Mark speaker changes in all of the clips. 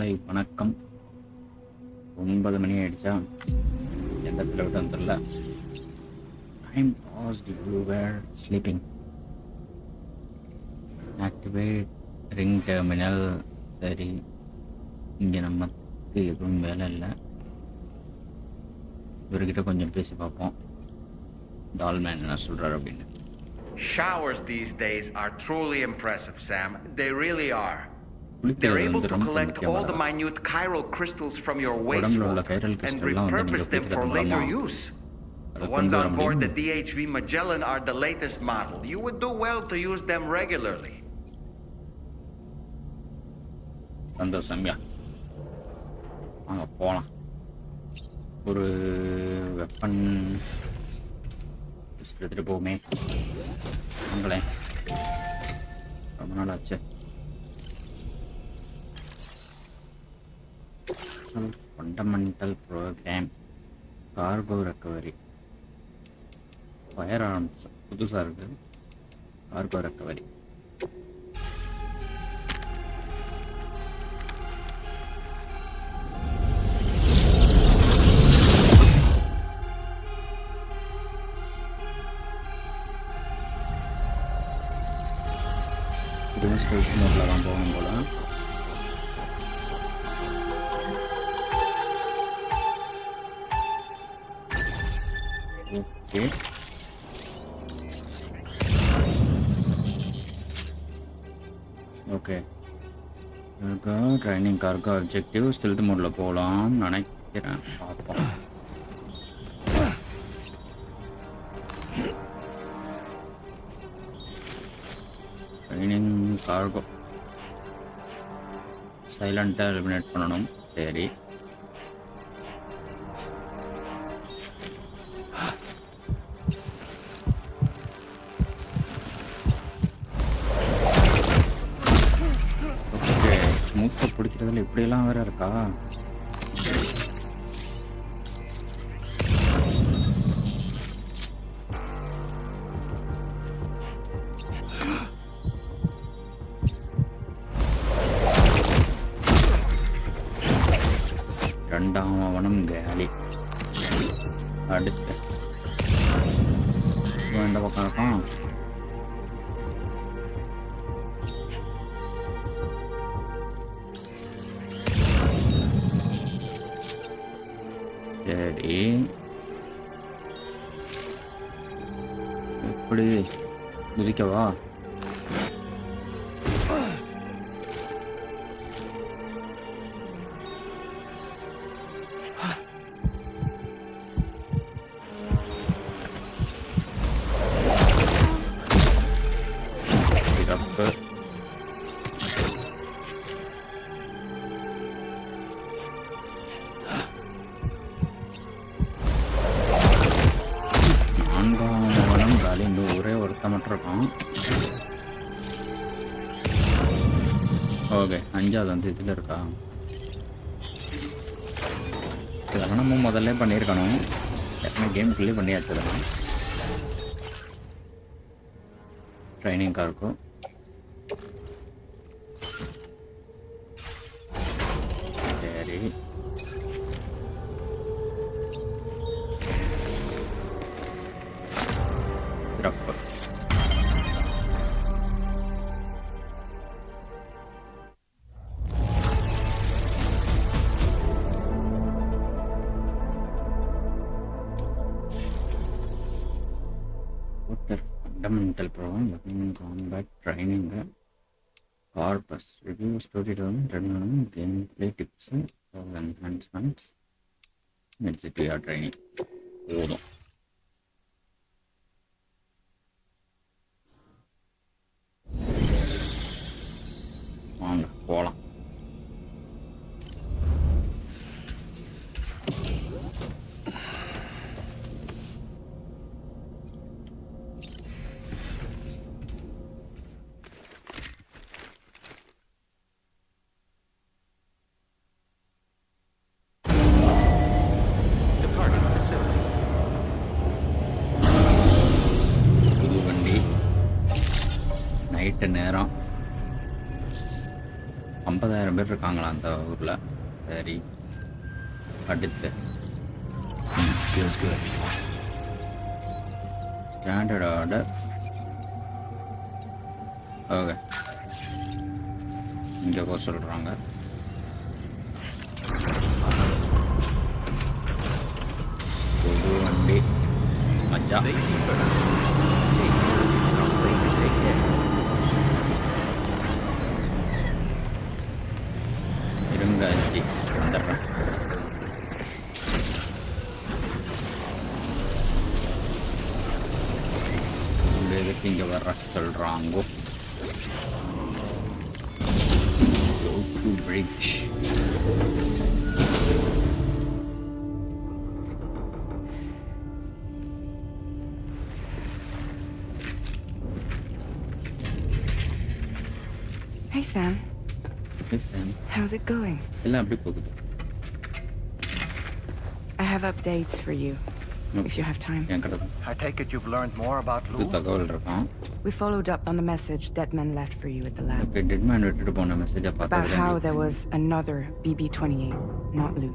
Speaker 1: காலை வணக்கம். 9 மணி ஆயிடுச்சா? எந்த இடத்துல விட்டு வந்துடல. Time passed, you were sleeping. Activate ring terminal. சரி, இங்கே நமக்கு எதுவும் வேலை இல்லை. இவர்கிட்ட கொஞ்சம் பேசி பார்ப்போம். டால்மேன் என்ன சொல்கிறார் அப்படின்னு.
Speaker 2: Showers these days are truly impressive, Sam. They really are. They're able to collect all the minute chiral crystals from your wastewater and repurpose them for later use. The ones on board the DHV Magellan are the latest model. You would do well to use them regularly.
Speaker 1: சந்தோஷம்யா, வாங்க போகலாம். ஒரு weapon எடுத்துகிட்டு போகுமே. வாங்களேன், ரொம்ப நாள் ஆச்சு. Fundamental programme, cargo recovery, fire arms புதுசாக இருக்குது. கார்கோ ரெக்கவரி இதுவும் ஸ்டேட் மோட்டில் தான் போகணும் போல். Okay, okay. Training cargo objective stealth மோடில் போகலாம்னு நினைக்கிறேன். பார்ப்போம். ட்ரைனிங் கார்கோ சைலண்ட்டாக எலிமினேட் பண்ணணும். சரி, மூச்சை பிடிக்கிறதுல இப்படியெல்லாம் வேற இருக்கா? ரெண்டாம் அவனும் கேலி. அடுத்து எந்த பக்கம் இருக்கான்? சரி, எப்படி குதிக்கவா? சிறப்பு. ஒரே ஒருத்த மட்டும் இருக்கான். ஓகே, 5வது வந்து இதில் இருக்கா? இதெல்லாம் நம்ம முதல்ல பண்ணியிருக்கணும். ஏற்கனவே கேமுக்குள்ளே பண்ணியாச்சு. அதெல்லாம் ட்ரைனிங் கார்க்கும் சரி. சிறப்பு. Fundamental programme, combat training, corpus review, story development, game play tips, enhancements, நெட்ஸிட்டியா ட்ரைனிங். போதும். வாங்க போகலாம். புது வண்டி, நைட்டு நேரம். 50,000 பேர் இருக்காங்களா அந்த ஊரில். சரி, அடுத்து ஸ்டாண்டர்ட் ஆர்டர். ஓகே, இங்கே போக சொல்கிறாங்க. புது வண்டி மஜா. இருங்க, வந்துடுறேன். எதுக்கு இங்கே வர்ற சொல்கிறாங்கோ. Bridge.
Speaker 3: Hey Sam.
Speaker 1: Hey Sam.
Speaker 3: How's it going?
Speaker 1: எல்லாம் எப்படி போகுது?
Speaker 3: I have updates for you, if you have time.
Speaker 2: I take it you've learned more about Lou?
Speaker 1: தகவல் இருக்கான்.
Speaker 3: We followed up on the message Deadman left for you at the lab.
Speaker 1: Okay, Deadman விட்டுட்டு போன மெசேஜை
Speaker 3: About
Speaker 1: பார்த்ததுல
Speaker 3: how there was another BB-28, not Lou,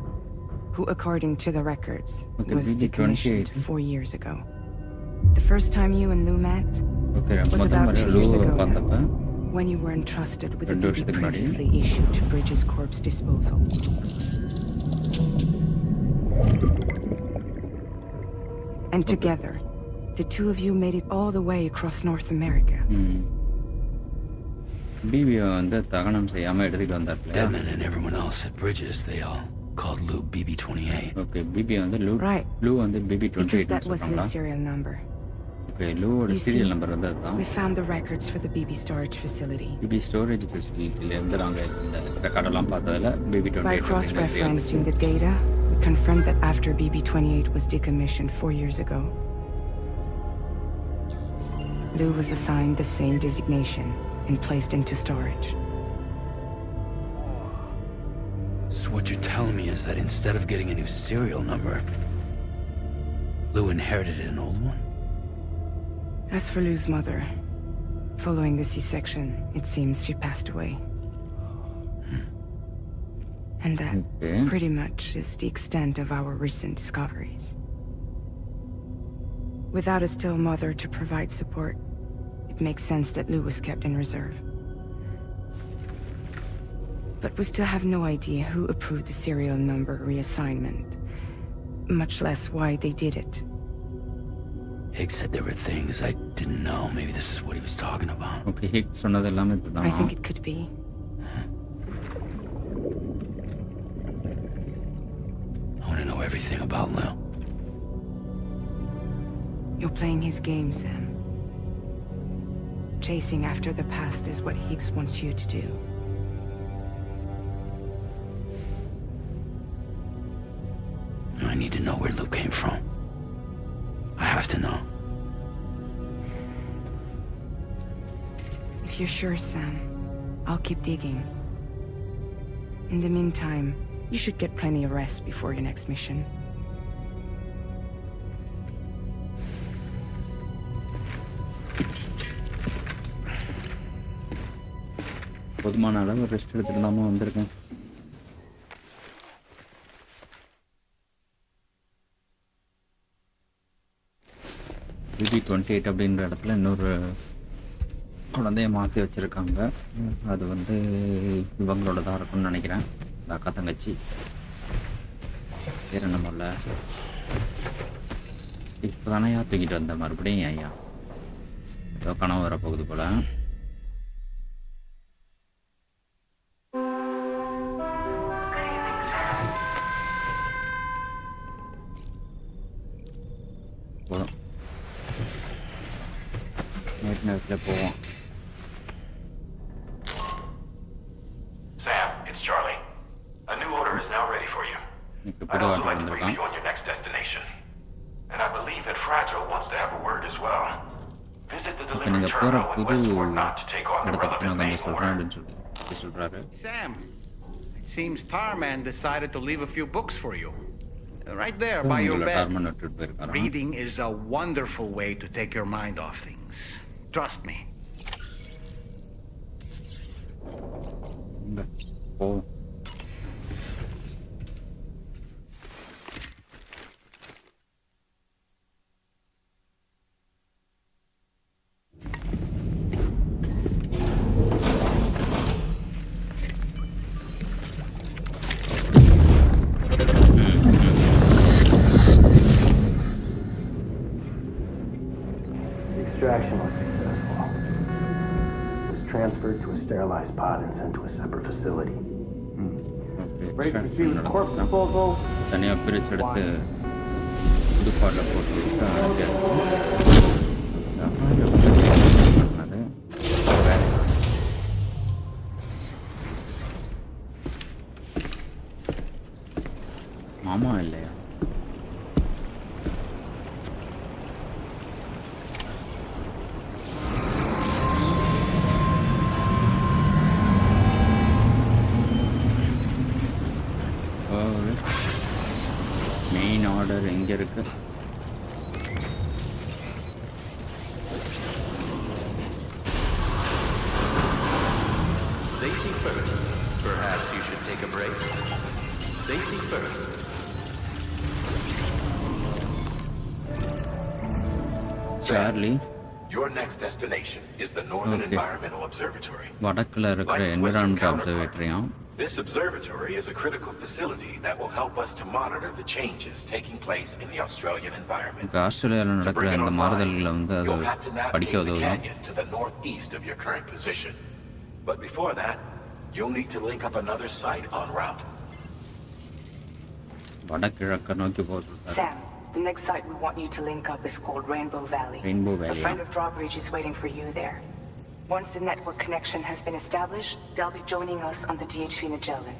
Speaker 3: who according to the records was
Speaker 1: BB-28.
Speaker 3: decommissioned 4 years ago. The first time you and Lou met
Speaker 1: Okay,
Speaker 3: was
Speaker 1: முதல்
Speaker 3: about
Speaker 1: முறை
Speaker 3: 2 years
Speaker 1: லூவை
Speaker 3: ago
Speaker 1: பார்த்தப்ப
Speaker 3: now, when you were entrusted with a
Speaker 1: 2
Speaker 3: BB
Speaker 1: வருஷத்துக்கு முன்னாடி.
Speaker 3: previously issued to Bridges Corp's disposal. And together, the two of you made it all the way across North America.
Speaker 1: பிபியை வந்து தகனம் செய்யாமல் எடுத்துகிட்டு வந்தார்ல.
Speaker 4: Deadman and everyone else at Bridges, they all called Lou BB-28.
Speaker 1: Okay, BB வந்து
Speaker 3: Right.
Speaker 1: Lou வந்து
Speaker 3: Because
Speaker 1: BB-28
Speaker 3: that was
Speaker 1: சொல்கிறாங்களா?
Speaker 3: his serial number.
Speaker 1: Okay, லூவோட
Speaker 3: You see,
Speaker 1: serial number வந்து அதுதான்.
Speaker 3: We found the records for the BB storage facility.
Speaker 1: BB storage ஃபெசிலிட்டியிலேருந்து நாங்கள் இந்த ரெக்கார்டெல்லாம் பார்த்ததில்
Speaker 3: By
Speaker 1: BB-28
Speaker 3: cross-referencing the data, we confirmed that after BB-28 was decommissioned 4 years ago, Lou was assigned the same designation and placed into storage.
Speaker 4: So what you're telling me is that instead of getting a new serial number, Lou inherited an old one?
Speaker 3: As for Lou's mother, following the C-section, it seems she passed away. And that
Speaker 1: Okay.
Speaker 3: pretty much is the extent of our recent discoveries. Without a still mother to provide support, it makes sense that Lou was kept in reserve. But we still have no idea who approved the serial number reassignment, much less why they did it.
Speaker 4: Higgs said there were things I didn't know. Maybe this is what he was talking about.
Speaker 1: Okay, ஹிக் சொன்னது எல்லாமே இப்படிதான்.
Speaker 3: I think it could be.
Speaker 4: I want to know everything about Lou.
Speaker 3: You're playing his game, Sam. Chasing after the past is what Higgs wants you to do.
Speaker 4: I need to know where Lou came from. I have to know.
Speaker 3: If you're sure, Sam, I'll keep digging. In the meantime, you should get plenty of rest before your next mission.
Speaker 1: போதுமான அளவு rest எடுத்துட்டு நாம வந்திருக்கேன். BB-28 அப்படின்ற இடத்துல இன்னொரு குழந்தைய மாற்றி வச்சுருக்காங்க. அது வந்து இவங்களோட தான் இருக்கும்னு நினைக்கிறேன். இந்த அக்கா தங்கச்சி வேறு என்ன பண்ணல. இப்போ தானே தூக்கிட்டு வந்த மறுபடியும் ஐயா ஏதோ கனவு வரப்போகுது போல். போதும், நேரத்தில் போவோம்.
Speaker 5: Sam, it's Charlie. A new order is now ready for you.
Speaker 1: இப்போ
Speaker 5: I'd
Speaker 1: புது
Speaker 5: also
Speaker 1: order
Speaker 5: like to brief
Speaker 1: வந்திருக்கான்.
Speaker 5: you on your next destination. And I believe that Fragile wants to have a word as well. Visit the
Speaker 1: இப்போ
Speaker 5: delivery
Speaker 1: நீங்கள் போகிற
Speaker 5: terminal in
Speaker 1: புது
Speaker 5: Westport not to take on the
Speaker 1: இடத்த பற்றி
Speaker 5: relevant
Speaker 1: நான்
Speaker 5: main
Speaker 1: கொஞ்சம் சொல்கிறேன்
Speaker 5: order.
Speaker 1: அப்படின்னு சொல்கிறாரு.
Speaker 2: Sam, it seems Tarman decided to leave a few books for you. Right there by your
Speaker 1: உங்களை
Speaker 2: bed.
Speaker 1: டார்மன் விட்டுட்டு போயிருக்காராம்.
Speaker 2: Reading is a wonderful way to take your mind off things. Trust me.
Speaker 1: இங்க போ.
Speaker 6: Extraction was successful. It was transferred to a sterilized pod and sent to a separate facility. Ready to proceed with corpse disposal?
Speaker 1: தனியாக பிரிச்செடுத்து புதுப்பாட்டில் போட்டு விட்டு மாமா இல்லையா? Main order எங்கே இருக்கு?
Speaker 7: Safety first. Perhaps you should take a break. Safety first.
Speaker 1: Charlie,
Speaker 5: Your next destination is the Northern Environmental Observatory.
Speaker 1: வடக்கில் இருக்கிற
Speaker 5: Like its western
Speaker 1: environment
Speaker 5: counterpart,
Speaker 1: அப்சர்வேட்டரியும்
Speaker 5: this observatory is a critical facility that will help us to monitor the changes taking place in the Australian environment.
Speaker 1: இப்போ ஆஸ்திரேலியாவில்
Speaker 5: To
Speaker 1: நடக்கிற
Speaker 5: bring it
Speaker 1: இந்த
Speaker 5: online,
Speaker 1: மாறுதல்களை வந்து அது
Speaker 5: you'll have to
Speaker 1: படிக்க
Speaker 5: navigate the
Speaker 1: உதவும்.
Speaker 5: canyon to the northeast of your current position. But before that, you'll need to link up another site en route.
Speaker 1: வடகிழக்க நோக்கி போக சொல்றாரு.
Speaker 3: Sam, the next site we want you to link up is called Rainbow Valley.
Speaker 1: Rainbow
Speaker 3: A
Speaker 1: Valley.
Speaker 3: friend of Drawbridge is waiting for you there. Once the network connection has been established, they'll be joining us on the DHV Magellan.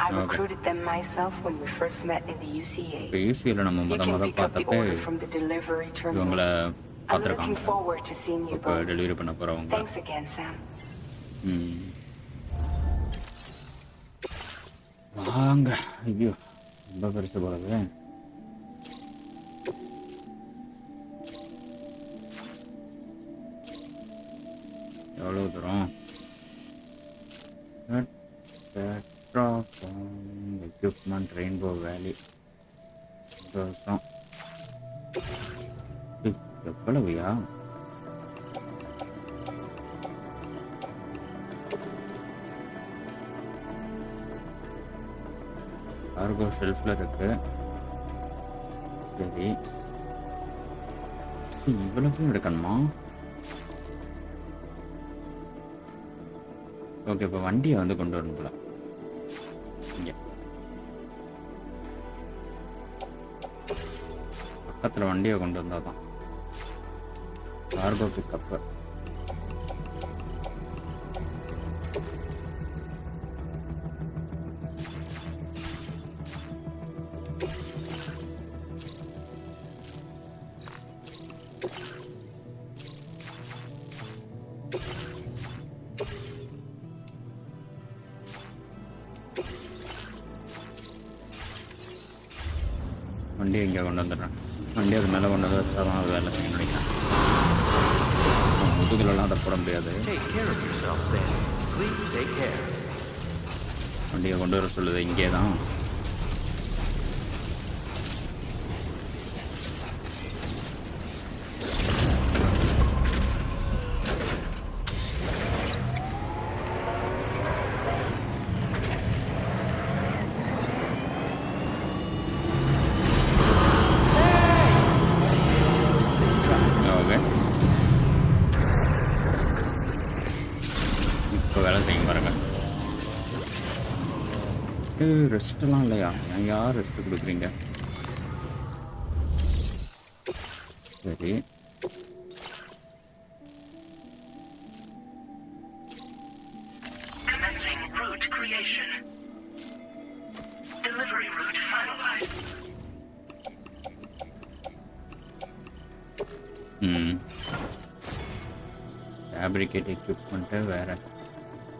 Speaker 3: I
Speaker 1: Okay.
Speaker 3: recruited them myself when we first met in the UCA.
Speaker 1: இப்போ யூசியில் நம்ம
Speaker 3: You can pick up the
Speaker 1: பார்த்தப்ப
Speaker 3: order from the delivery
Speaker 1: இவங்கள
Speaker 3: terminal. I'm looking
Speaker 1: பார்த்துருக்காங்க.
Speaker 3: forward to seeing you
Speaker 1: இப்போ
Speaker 3: both.
Speaker 1: Delivery பண்ண போகிறவங்க.
Speaker 3: Thanks again, Sam.
Speaker 1: வாங்க. ஐயோ, ரொம்ப பெருசு போலவே. எவ்வளோ தூரம்? எக்யூப்மெண்ட் ரெயின்போ வேலி. சந்தோஷம். எவ்வளவுயா? கார்கோ ஷெல்ஃபில் இருக்கு. சரி, இவ்வளவு எடுக்கணுமா? ஓகே, இப்போ வண்டியை வந்து கொண்டு வரணும்ல. இங்கே பக்கத்தில் வண்டியை கொண்டு வந்தால் தான் கார்கோ பிக்கப்பு. வண்டி இங்கே கொண்டு வந்துடுறேன். வண்டி அது மேலே கொண்டு வந்து வச்சா தான் அது வேலை செய்ய முடியும். முதுகுலலாம் அதை போட முடியாது.
Speaker 7: Take care of yourself, Sam. Please take care.
Speaker 1: வண்டியை கொண்டு வர சொல்லுது. இங்கே தான். ஓகே, இப்போ வேலை செய்யும் பாருங்க. ரெஸ்ட்லாம் இல்லையா? நான் யார் ரெஸ்ட் கொடுக்குறீங்க? சரி,
Speaker 8: Commencing route creation. Delivery route finalized.
Speaker 1: Fabricate equipment வேறு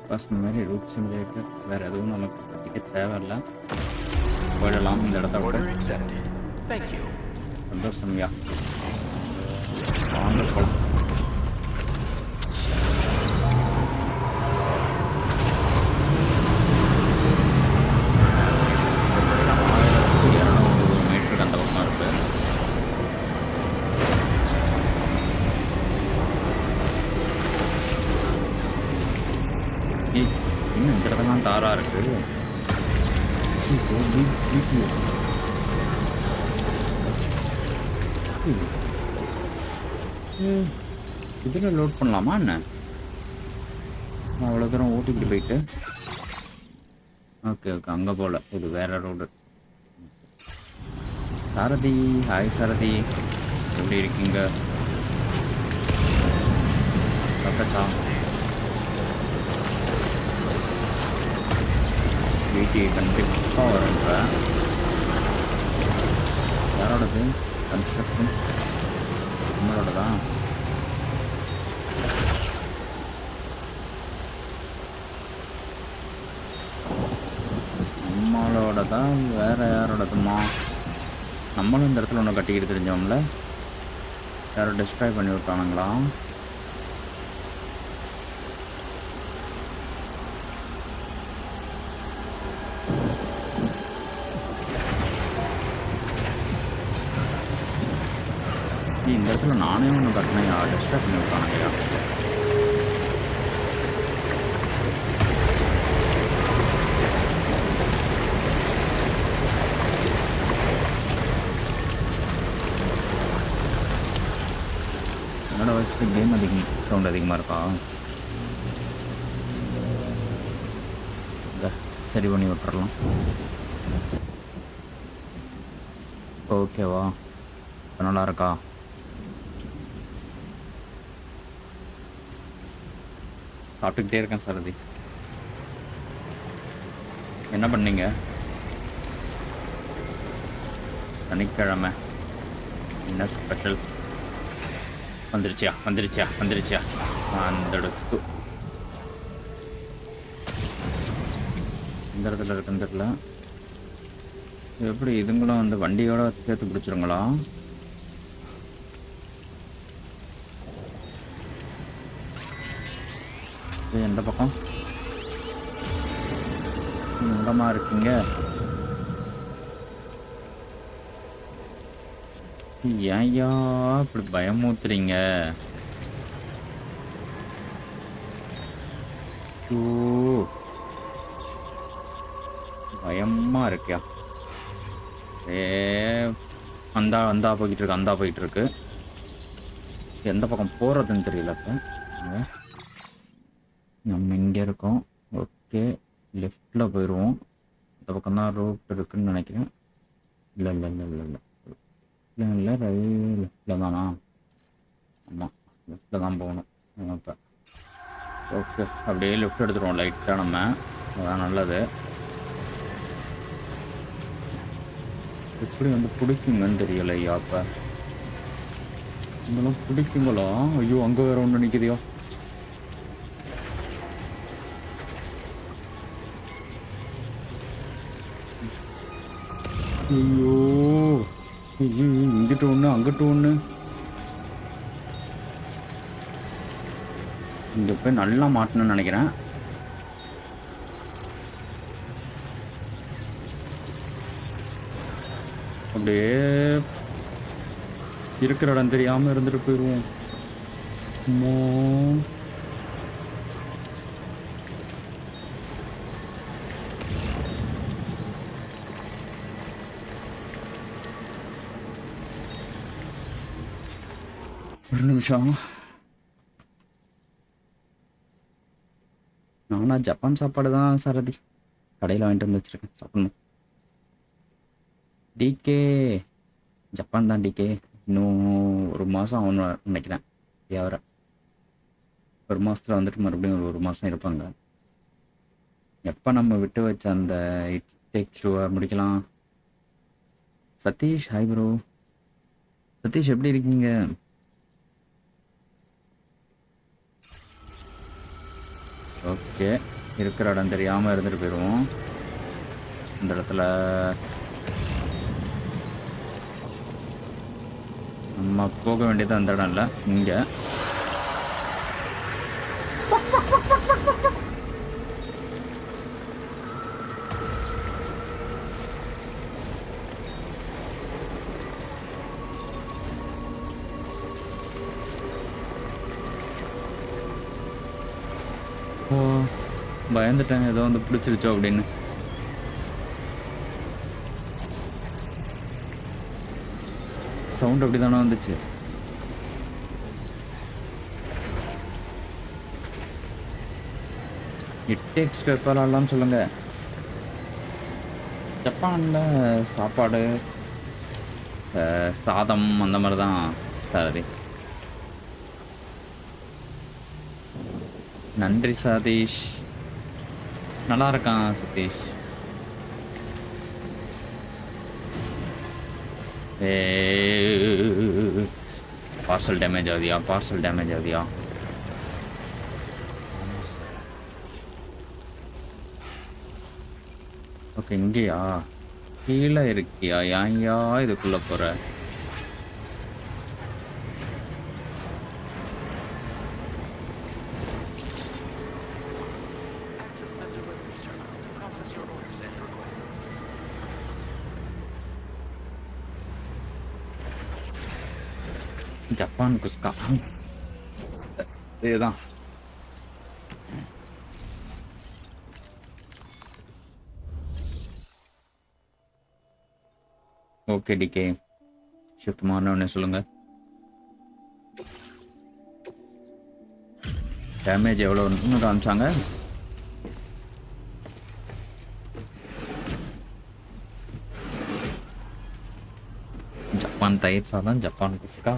Speaker 1: ஃபர்ஸ்ட் மாதிரி ரூட் சிமுலேட்டர் வேறு எதுவும் நமக்கு பற்றிக்க தேவையில்லை. போயிடலாம் இந்த இடத்த விட.
Speaker 7: Order accepted. Thank you.
Speaker 1: சந்தோஷம்யா. வாங்க போகலாம். இன்னும் இந்த இடத்துலாம் தாரா இருக்கு. இதில் லோட் பண்ணலாமா என்ன? அவ்வளோ தூரம் ஓட்டிக்கிட்டு போயிட்டு ஓகே ஓகே அங்கே போகல, இது வேற ரோடு. சாரதி, ஹாய் சாரதி, எப்படி இருக்கீங்க? சாப்பிட்டா வீட்டு கண்டிப்பாக வரன்ற யாரோடது? கன்ஸ்ட்ரக்ஷன் நம்மளோட தான். நம்மளோட தான், வேற யாரோடதுமா? நம்மளும் இந்த இடத்துல ஒன்று கட்டிக்கிட்டு தெரிஞ்சோம்ல, யாரோ டிஸ்ட்ராய் பண்ணி விட்டானுங்களா? இந்த இடத்துல நானே ஒன்று கட்டினையா, டிஸ்ட்ராய் பண்ணி விட்டானுங்கயா. என்னோட வயசுக்கு கேம் சவுண்ட் அதிகமாக இருக்கா? சரி பண்ணி விட்டுறலாம். ஓகேவா, நல்லா இருக்கா? சாப்பிட்டுக்கிட்டே இருக்கேன் சாரதி. என்ன பண்ணீங்க சனிக்கிழமை? என்ன ஸ்பெஷல்? வந்துருச்சியா வந்துருச்சியா வந்துருச்சியா? வந்துடுத்து. இந்த இடத்துல இருக்குன்னு தெரியல. எப்படி இதுங்களும் அந்த வண்டியோட சேர்த்து பிடிச்சிருங்களா? எந்த பக்கம் எங்கம்மா இருக்கீங்க? ஏன்யா இப்படி பயமூத்துறீங்க? பயமா இருக்கியா? அந்தா போயிட்டு இருக்கு. எந்த பக்கம் போறதுன்னு தெரியல. இப்போ நம்ம இங்கே இருக்கோம். ஓகே, லெஃப்டில் போயிடுவோம். இந்த பக்கம் தான் ரோட் இருக்குன்னு நினைக்கிறேன். இல்லை இல்லை இல்லை இல்லை இல்லை இல்லை லெஃப்டில் தானா? ஆமாம், லெஃப்டில் தான் போகணும். இப்போ ஓகே, அப்படியே லெஃப்ட் எடுத்துருவோம் லைட்டாக நம்ம. அதான் நல்லது. எப்படி வந்து பிடிக்குங்கன்னு தெரியல. ஐயா இப்போ இங்கெல்லாம் பிடிக்குங்களா? ஐயோ, அங்கே வேற ஒன்று நிற்கிதையோ. ஐயோ ஐயோ, இங்கிட்ட ஒன்று அங்கிட்ட ஒன்று. இங்கே போய் நல்லா மாட்டணும்னு நினைக்கிறேன். அப்படியே இருக்கிற இடம் தெரியாமல் இருந்துட்டு போயிடுவோம். ஒரு நிமிஷம். நானா ஜப்பான் சாப்பாடு தான் சாரதி கடையில் வாங்கிட்டு வந்து வச்சிருக்கேன், சாப்பிடணும். டிகே ஜப்பான் தான் டிகே. இன்னும் ஒரு மாதம் ஆகணும்னு நினைக்கிறேன். யார ஒரு மாதத்தில் வந்துட்டு மறுபடியும் ஒரு மாதம் இருப்பாங்க. எப்போ நம்ம விட்டு வச்ச அந்த இட் டேக்ஸ் டூவை முடிக்கலாம். Satish, hi bro. சதீஷ் எப்படி இருக்கீங்க? ஓகே, இருக்கிற இடம் தெரியாமல் இருந்துட்டு போயிடுவோம். இந்த இடத்துல நம்ம போக வேண்டியது அந்த இடம் இல்லை, இங்கே. பயந்துட்டேன் ஏதோ வந்து பிடிச்சிருச்சோ அப்படின்னு. சவுண்ட் அப்படி தானே வந்துச்சு. இட்டேக்ஸ் விளாட்லான்னு சொல்லுங்க. ஜப்பானில் சாப்பாடு சாதம் அந்த மாதிரி தான் தரது. நன்றி சதீஷ். நல்லா இருக்கான் சதீஷ். பார்சல் டேமேஜ் ஆகுதியா? பார்சல் டேமேஜ் ஆகுதியா? ஓகே, இங்கேயா? கீழே இருக்கியா? ஏன்யா இதுக்குள்ள போற? ஜப்பான் குஸ்கா இதுதான். ஓகே டிகே, ஷிஃப்ட் மாறினோடனே சொல்லுங்க. டேமேஜ் எவ்வளோ இன்னும் காமிச்சாங்க. ஜப்பான் தயிர் சாதம், ஜப்பான் குஸ்கா.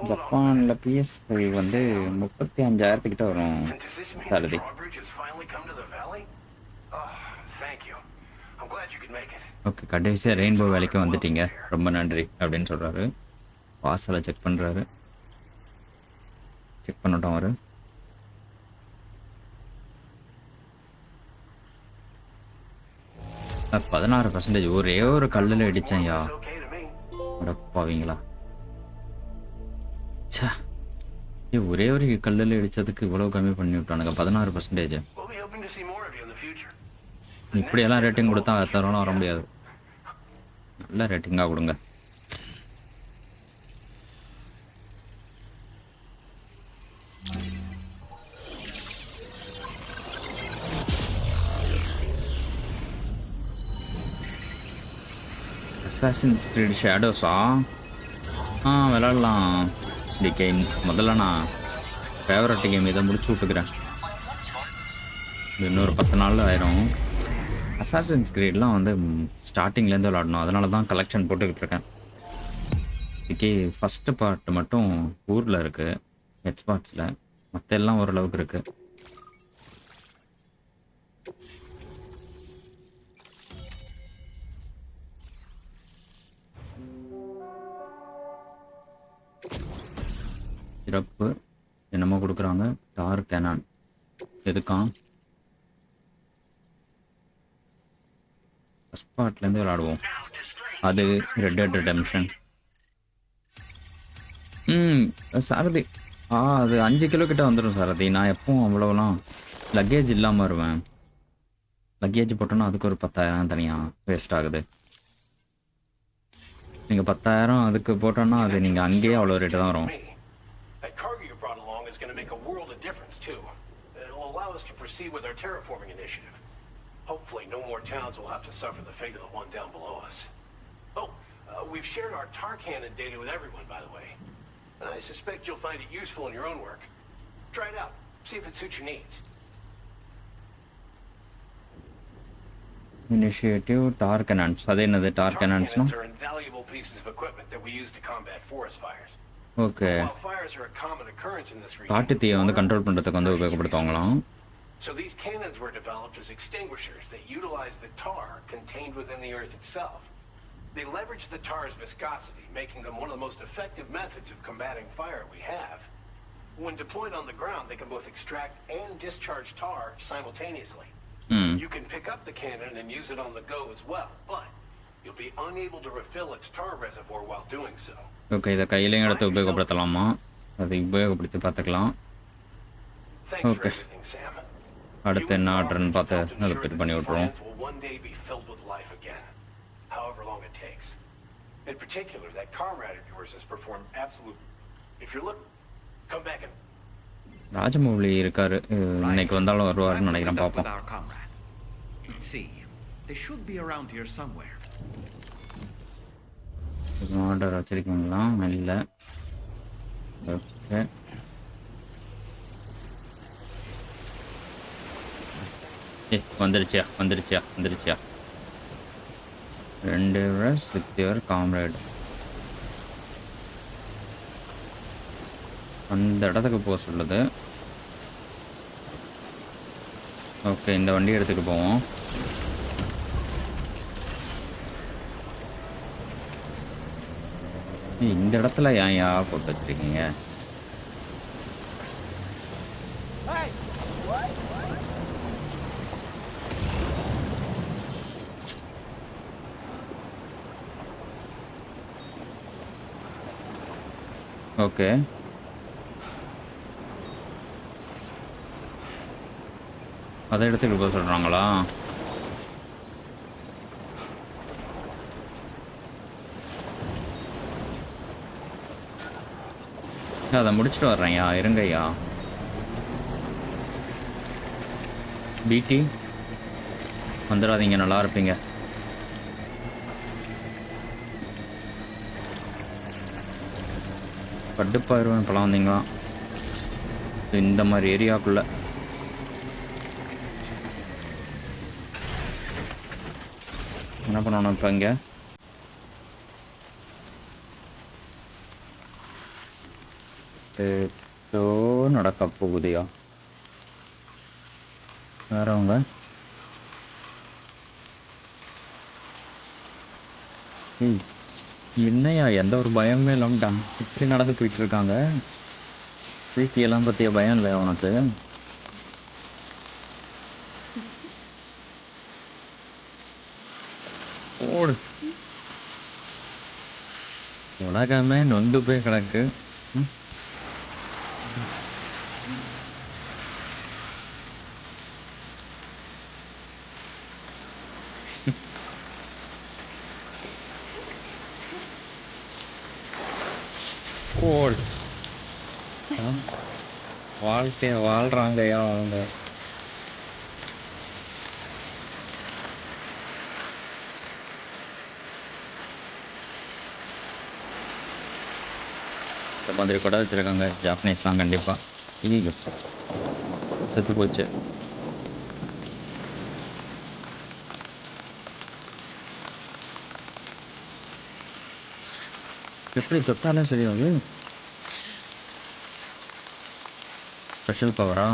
Speaker 1: ஜப்பானில் PS5 வந்து 35,000 கிட்ட வரும் தருதி. ஓகே, கடைசியாக ரெயின்போ வேலைக்கு வந்துட்டீங்க, ரொம்ப நன்றி அப்படின்னு சொல்கிறாரு. பார்சலை செக் பண்ணுறாரு. செக் பண்ணட்டும் அவர். நான் 16% ஒரே ஒரு கல்லில் அடித்தேன். யா அடப்பாவீங்களா? சா, ஒரே ஒரு கல்லில் அடித்ததுக்கு இவ்வளோ கம்மி பண்ணி விட்டானுங்க. 16%. இப்படியெல்லாம் ரேட்டிங் கொடுத்தா தரோன்னு வர முடியாது. நல்ல ரேட்டிங்காக கொடுங்க. அசாசின்ஸ் கிரீட் ஷேடோஸா? விளாட்லாம் டிகே. முதல்ல நான் ஃபேவரட் கேம் இதை முடிச்சு விட்டுக்கிறேன். இன்னொரு 10 நாளில் ஆயிரும். அசாசின்ஸ் கிரீட்லாம் வந்து ஸ்டார்டிங்லேருந்து விளாடணும், அதனால தான் கலெக்ஷன் போட்டுக்கிட்டு இருக்கேன். டிகே ஃபஸ்ட்டு பார்ட் மட்டும் ஊரில் இருக்குது, ஹெட்ஸ்பாட்ஸில். மற்ற எல்லாம் ஓரளவுக்கு இருக்குது. சிறப்பு என்னமோ கொடுக்குறாங்க. டார் கேனான் எதுக்கான்? ஃபஸ்ட் பார்ட்லேருந்து விளாடுவோம். அது ரெட் டெட் ரெடெம்ப்ஷன். சாரதி அது 5 கிலோ கிட்ட வந்துடும் சாரதி. நான் எப்பவும் அவ்வளோலாம் லக்கேஜ் இல்லாமல் வருவேன். லக்கேஜ் போட்டோன்னா அதுக்கு ஒரு 10,000 தனியாக வேஸ்ட் ஆகுது. நீங்கள் 10,000 அதுக்கு போட்டோன்னா அது நீங்கள் அங்கேயே அவ்வளோ ரேட்டு தான் வரும்.
Speaker 5: Hopefully no more towns will have to suffer the fate of the one down below us. We've shared our tar cannon data with everyone, by the way. And I suspect you'll find it useful in your own work. Try it out. See if it suits your needs.
Speaker 1: Initiative tar cannons. Are they another tar cannons, no?
Speaker 5: Are invaluable pieces of equipment that we use to combat forest fires.
Speaker 1: Okay.
Speaker 5: While fires are a common occurrence in this region.
Speaker 1: காட்டுத்தீயை வந்து control பண்றதுக்கு வந்து உபயோகப்படுத்துவாங்களாம்.
Speaker 5: So these cannons were developed as extinguishers that utilize the tar contained within the earth itself. They leverage the tar's viscosity, making them one of the most effective methods of combating fire we have. When deployed on the ground, they can both extract and discharge tar simultaneously. You can pick up the cannon and use it on the go as well, but you'll be unable to refill its tar reservoir while doing so.
Speaker 1: Okay, இத கையிலயும் எடுத்து உபயோகப்படுத்தலாமா? அதை உபயோகப்படுத்தி பார்த்துக்கலாம். Okay. அடுத்து என்ன ஆர்டர்னு பார்த்து அதை பிட் பண்ணி விட்ருவோம்.
Speaker 5: In particular, that comrade of yours has performed absolute... If you're Come back and
Speaker 1: Rajamouli இருக்காரு இன்னைக்கு வந்தாலும் வருவாருன்னு
Speaker 2: I've
Speaker 1: நினைக்கிறேன்
Speaker 2: caught up with
Speaker 1: பாப்போம்
Speaker 2: our comrade. Let's see. They should be around here somewhere.
Speaker 1: Order வச்சிருக்கீங்களா இல்லை okay வந்துருச்சியா 2 hours with your comrade அந்த இடத்துக்கு போக சொல்லுது ஓகே இந்த வண்டி எடுத்துட்டு போவோம் இந்த இடத்துல ஏன் போட்டு வச்சிருக்கீங்க ஓகே அதை எடுத்துக்கிட்டு போக சொல்கிறாங்களா அதை முடிச்சுட்டு வர்றேன்யா இருங்கய்யா பிடி வந்துடாதீங்க நல்லா இருப்பீங்க கடுப்பாயிருவேன் இப்போலாம் வந்தீங்களா இந்த மாதிரி ஏரியாக்குள்ள என்ன பண்ணணும் இப்போ இங்கே ஏதோ நடக்க போகுதையா வேறவங்க என்னையா எந்த ஒரு பயமே இல்லாமட்டாங்க இப்படி நடந்து போயிட்டு இருக்காங்க வீட்டியெல்லாம் பற்றிய பயம் இல்லை உனக்கு ஓடு உலகமே நொந்து போய் கிடக்கு ஓடு வாழ்க்கைய வாழ்றாங்கய்யா அவங்க இந்த மாதிரி கூட வச்சுருக்காங்க ஜாப்பனீஸ்லாம் கண்டிப்பாக ஐயோ செத்து போச்சு எப்படி தொட்டாலும் சரியாது ஸ்பெஷல் பவரா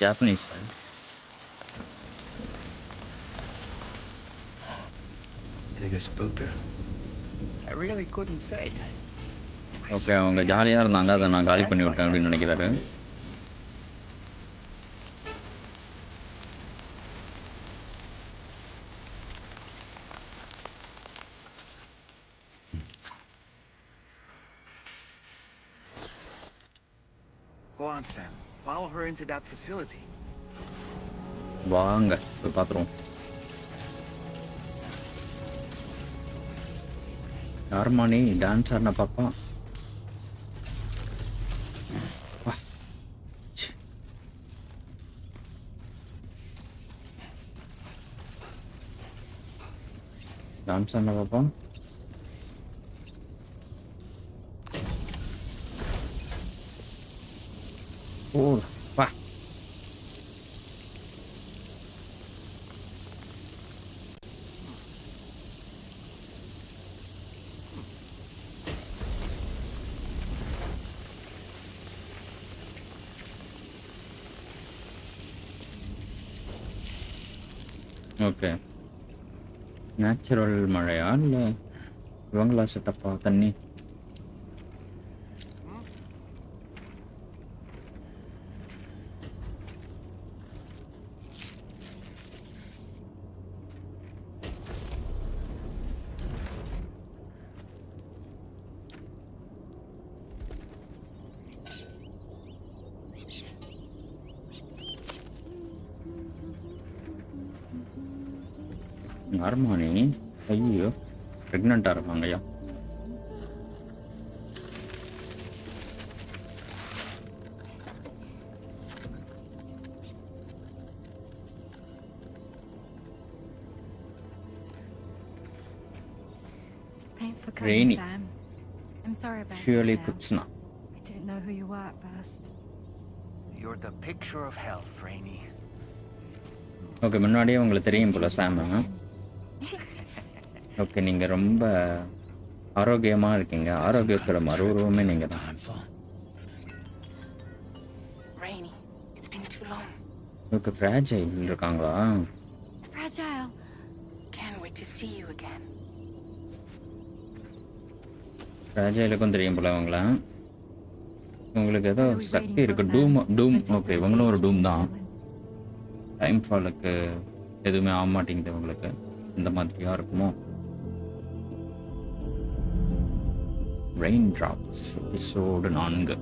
Speaker 1: ஜாப்பனீஸ் ஓகே அவங்க ஜாலியாக இருந்தாங்க அதை நான் காலி பண்ணி விட்டேன் அப்படின்னு நினைக்கிறாரு
Speaker 2: Go on, Sam. Follow her into that facility.
Speaker 1: வாங்க போய் பார்த்துருவோம் யாருமா நீ டான்ஸ் ஆடின பாப்பா டான்ஸ் ஆடின பாப்பா ஓ வா ஓகே நேச்சுரல் மழையா இல்லை இவங்களா செட்டப்பா தண்ணி யாருமா நீ ஐயோ ப்ரெக்னெண்ட்டாக இருக்காங்கய்யா.
Speaker 9: Thanks for
Speaker 1: Rainy.
Speaker 9: coming, Sam. I'm sorry about
Speaker 1: Surely
Speaker 9: just now.
Speaker 1: Putsna.
Speaker 9: I didn't know who you were at first.
Speaker 5: You're the picture of health, Rainy.
Speaker 1: Okay, முன்னாடியே உங்களுக்கு தெரியும் போல சாம். ஓகே, நீங்கள் ரொம்ப ஆரோக்கியமாக இருக்கீங்க. ஆரோக்கியத்தோட மறுரூபமே நீங்கள் தான்.
Speaker 3: Rainy, it's been too long.
Speaker 1: Okay, fragile இருக்காங்களா?
Speaker 9: Fragile.
Speaker 3: Can't wait to see you again.
Speaker 1: ஃப்ராஜைலுக்கும் தெரியும் போல அவங்கள. உங்களுக்கு ஏதோ சக்தி இருக்கு. டூம். ஓகே, இவங்களும் ஒரு டூம் தான். டைம் ஃபாலுக்கு எதுவுமே ஆக மாட்டேங்குது உங்களுக்கு. இந்த மாதிரியா இருக்குமோ? Rain drops episode 4.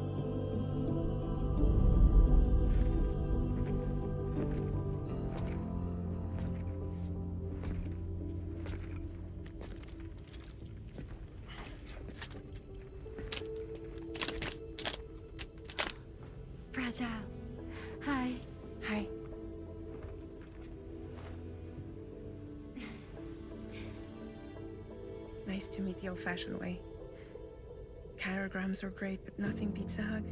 Speaker 9: Fragile. Hi.
Speaker 3: Hi. Nice to meet the old-fashioned way. Carograms are great, but nothing beats a hug.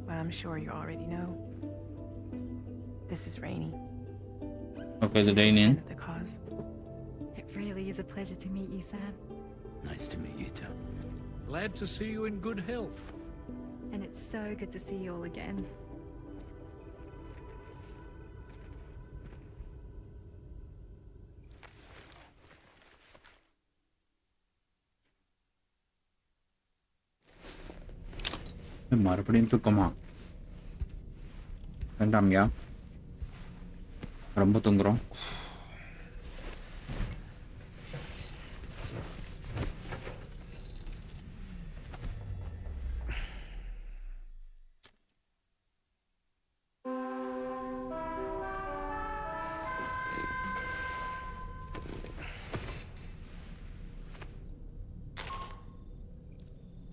Speaker 3: Well, I'm sure you already know. This is Rainy.
Speaker 1: Okay, the
Speaker 3: She's a
Speaker 1: Rainy.
Speaker 3: fan of the cause.
Speaker 9: It really is a pleasure to meet you, Sam.
Speaker 4: Nice to meet you too.
Speaker 10: Glad to see you in good health.
Speaker 9: And it's so good to see you all again.
Speaker 1: மறுபடியும் தூக்கமா? வேண்டாம்யா, ரொம்ப தூங்குறோம்.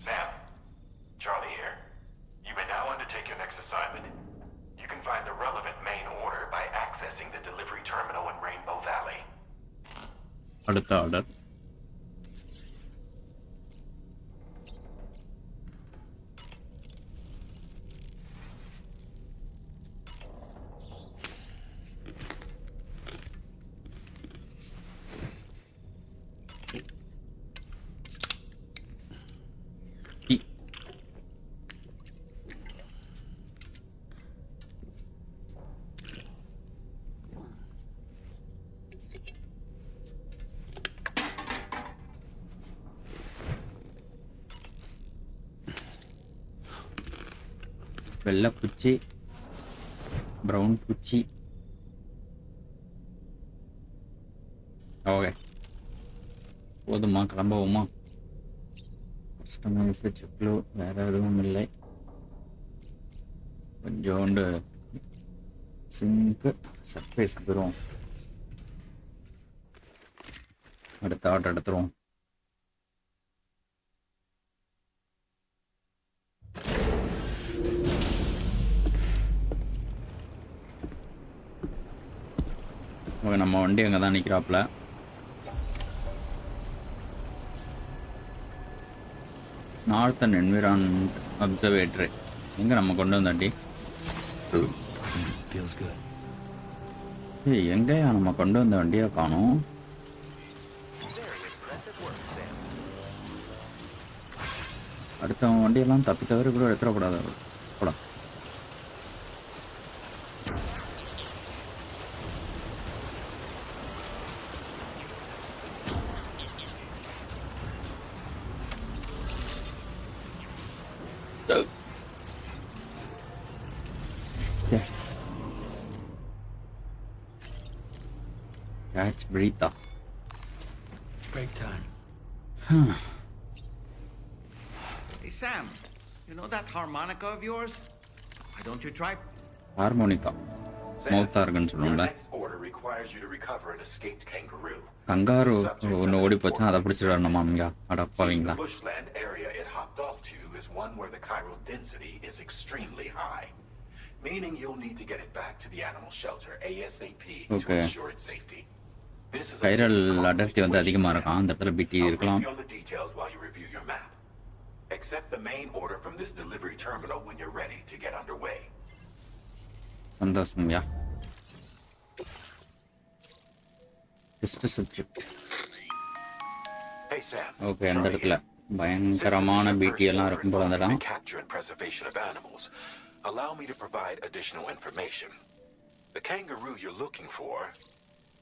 Speaker 11: Sam, Charlie here. You may now undertake your next assignment. You can find the relevant main order by accessing the delivery terminal in Rainbow Valley.
Speaker 1: அடுத்த order. வெள்ளை பூச்சி, brown பூச்சி. Okay, போதுமா? கிளம்புவோமா? Customise செக்லோ வேற எதுவும் இல்லை. கொஞ்சோண்டு சிங்க்கு சர்ஃபேஸ்க்கு போயிடுவோம். அடுத்த ஆர்டர் எடுத்துருவோம். ஓகே, நம்ம வண்டி அங்கே தான் நிற்கிறாப்புல. நார்த்தன் என்விரான்மெண்ட் அப்சர்வேட்டரி எங்கே நம்ம கொண்டு வந்தாண்டி? ஏய், எங்கேயா நம்ம கொண்டு வந்த வண்டியை காணோம்? அடுத்தவன் வண்டியெல்லாம் தப்பி தவிர கூட எடுத்துடக்கூடாது. போட catch breather.
Speaker 4: Break time.
Speaker 2: Hey, Sam, you know that harmonica of yours? Why don't you try?
Speaker 1: Harmonica.
Speaker 11: Sam,
Speaker 1: Mouth organ
Speaker 11: your
Speaker 1: சொல்லுவாங்க.
Speaker 11: next order requires requires you to recover an escaped kangaroo.
Speaker 1: Kangaroo ஒன்று ஓடி போச்சா அதை பிடிச்சிடணுமா அம்மையா
Speaker 11: See, the
Speaker 1: அடப்பாவீங்களா
Speaker 11: bushland area it hopped off to is one where the chiral density is extremely high, meaning you'll need to get it back to the animal shelter ASAP to ensure its safety. This is
Speaker 1: chiral அடர்த்தி வந்து அதிகமாக இருக்கும் அந்த இடத்துல பிடி இருக்கலாம்.
Speaker 11: on the details while you review your map. Accept the main order from this delivery terminal when you're ready to get underway.
Speaker 1: சந்தோஷம்யா. Just a subject.
Speaker 11: Hey Sam.
Speaker 1: Okay அந்த இடத்துல பயங்கரமான பிடி எல்லாம் இருக்கும் போல அந்த இடம்.
Speaker 11: Capture and preservation of animals. Allow me to provide additional information. The kangaroo you're looking for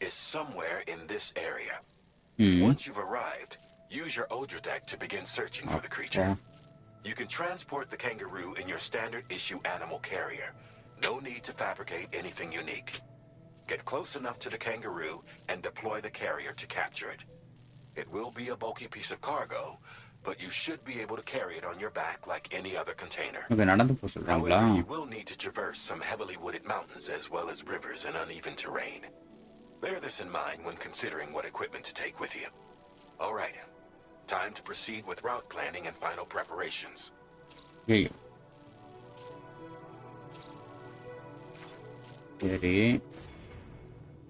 Speaker 11: is somewhere in this area. Once you've arrived, use your Odra deck to begin searching for the creature. You can transport the kangaroo in your standard issue animal carrier. No need to fabricate anything unique. Get close enough to the kangaroo and deploy the carrier to capture it. It will be a bulky piece of cargo, but you should be able to carry it on your back like any other container.
Speaker 1: Okay நடந்து போக சொல்றாங்களா?
Speaker 11: However, you will need to traverse some heavily wooded mountains as well as rivers and uneven terrain. Bear this in mind when considering what equipment to take with you. All right. Time to proceed with route planning and final preparations.
Speaker 1: ஐயோ. சரி.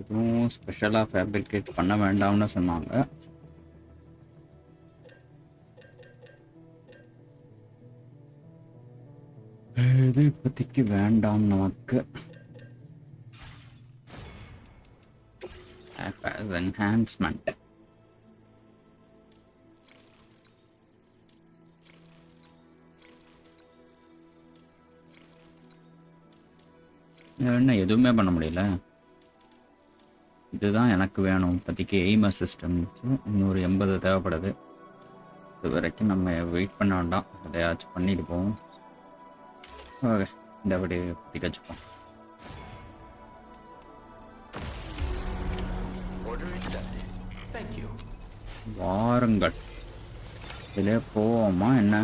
Speaker 1: இதுவும் ஸ்பெஷலாக fabricate பண்ண வேண்டாம்னு சொன்னாங்க. இது இப்போதைக்கு வேண்டாம் நமக்கு. என்ஹான்ஸ்மெண்ட். என்ன எதுவுமே பண்ண முடியல. இதுதான் எனக்கு வேணும் இப்போதைக்கு எய்ம் அசிஸ்டன்ஸ். இன்னொரு 80 தேவைப்படுது. இது வரைக்கும் நம்ம வெயிட் பண்ண வேண்டாம், எதையாச்சும் பண்ணிட்டு போவோம். ஓகே இந்த அப்படி இப்போதைக்கு வச்சுப்போம். வாருங்கள் இதிலே போவோமா என்ன?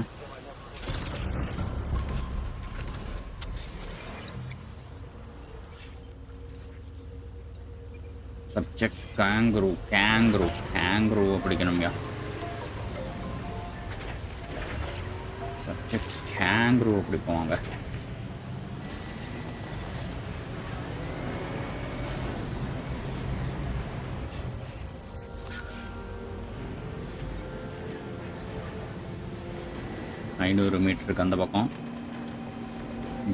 Speaker 1: சப்ஜெக்ட் கேங்க்ரூ பிடிக்கணும்யா. சப்ஜெக்ட் கேங்க்ரூ பிடிப்போங்க. ஐநூறு மீட்டருக்கு அந்த பக்கம்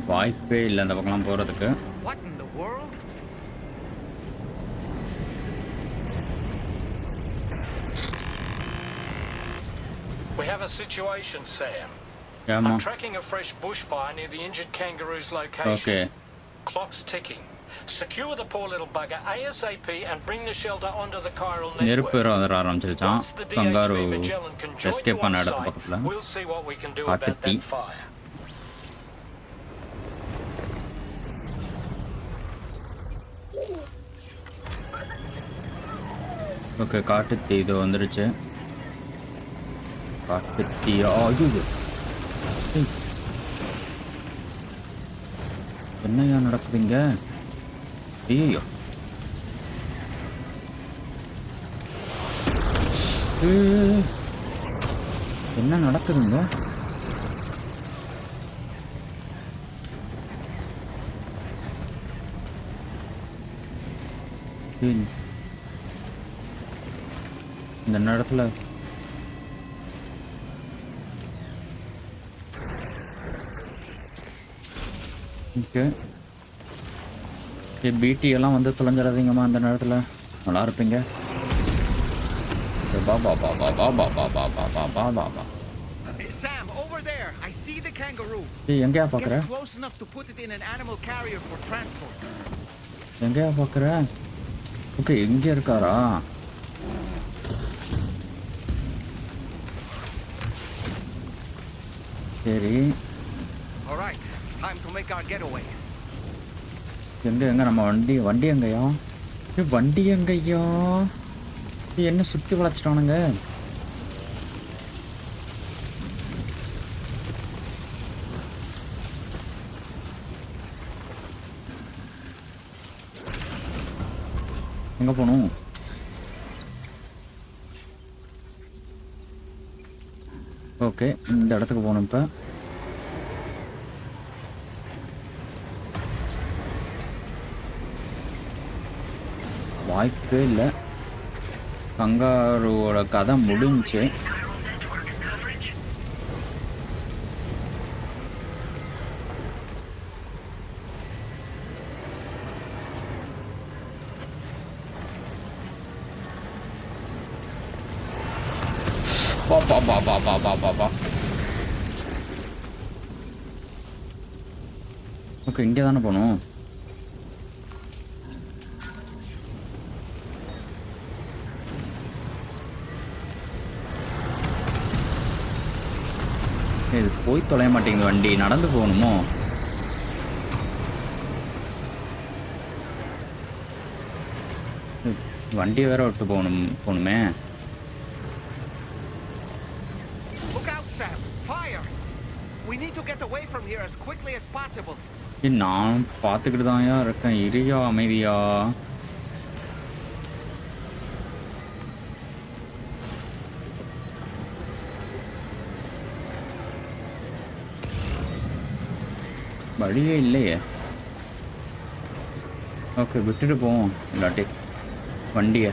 Speaker 1: வாய்ப்பே இல்லை அந்த பக்கம்லாம் போகிறதுக்கு.
Speaker 10: We have a situation, Sam.
Speaker 1: Yeah,
Speaker 10: I'm tracking a fresh bushfire near the injured kangaroo's location.
Speaker 1: Okay.
Speaker 10: Clock's ticking. Secure the poor little bugger ASAP and bring the shelter onto the chiral network.
Speaker 1: நெருப்பு வர ஆரம்பிச்சிருச்சான். Kangaroo escape பண்ண இடத்து பக்கத்துல.
Speaker 10: We'll see what we can do about that fire.
Speaker 1: Okay காட்டுத்தீ இது வந்துருச்சு. காட்டுத்தீ ஐயோ என்னையா நடக்குதுங்க? ஐயோ என்ன நடக்குதுங்க? இந்த நேரத்துல பிடி எல்லாம் வந்து தொலைஞ்சிடாதீங்கம்மா. அந்த நேரத்தில் நல்லா இருப்பீங்க. Baba Baba Baba Baba Baba Baba.
Speaker 2: Sam, over there. I see the kangaroo.
Speaker 1: எங்கயா பார்க்குற?
Speaker 2: Get close enough to put it in an animal carrier for transport.
Speaker 1: எங்கயா பார்க்குற? ஓகே இங்கே இருக்காரா? சரி.
Speaker 2: All right. Time to make our getaway.
Speaker 1: எங்க நம்ம வண்டி எங்கயா? வண்டி எங்கய்யா? என்ன சுற்றி வளைச்சிட்டானுங்க? எங்கே போகணும்? ஓகே, இந்த இடத்துக்கு போகணும். இப்போ வாய்ப்பே இல்லை. கங்காருவோட கதை முடிஞ்சு. ஓகே, இங்கே தானே போகணும். இது போய் தொலைய மாட்டேங்குது வண்டி. நடந்து போகணுமோ? வண்டியை வேற விட்டு போகணுமே. நான் பார்த்துக்கிட்டு தான் இருக்கேன். இரியா அமைதியா. வழியே இல்லையே. ஓகே, விட்டுட்டு போவோம் இல்லாட்டி வண்டியை.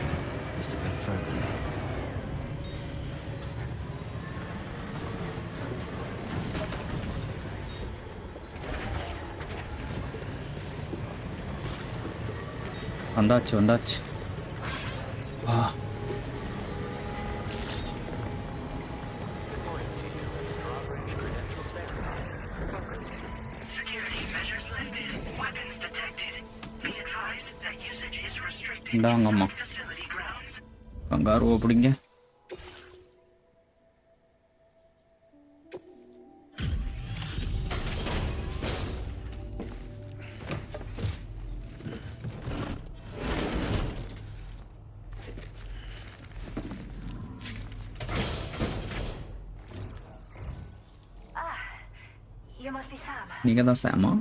Speaker 1: வந்தாச்சு. இந்தாங்கம்மா கங்காருவோ பிடிங்க. நீங்க தான் சாமா?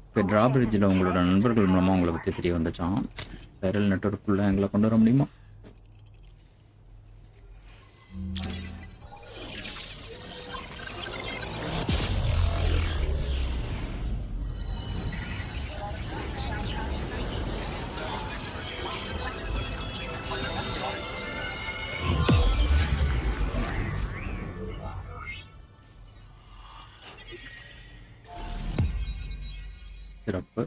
Speaker 1: இப்போ ட்ராபிரிட்ஜில் உங்களோட நண்பர்கள் மூலமாக உங்களை பற்றி தெரிய வந்துச்சான். வைரல் நெட்வொர்க்குள்ளே எங்களை கொண்டு வர முடியுமா? சிறப்பு.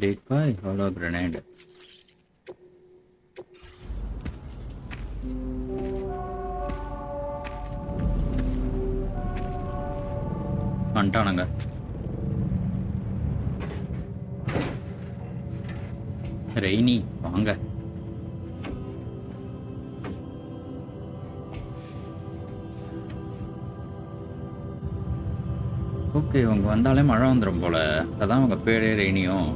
Speaker 1: Decoy hollow grenade. வந்துட்டானுங்க. ரெய்னி வாங்க. ஓகே, இவங்க வந்தாலே மழை வந்துடும் போல. அதான் அவங்க பேரே ரெய்னியும்.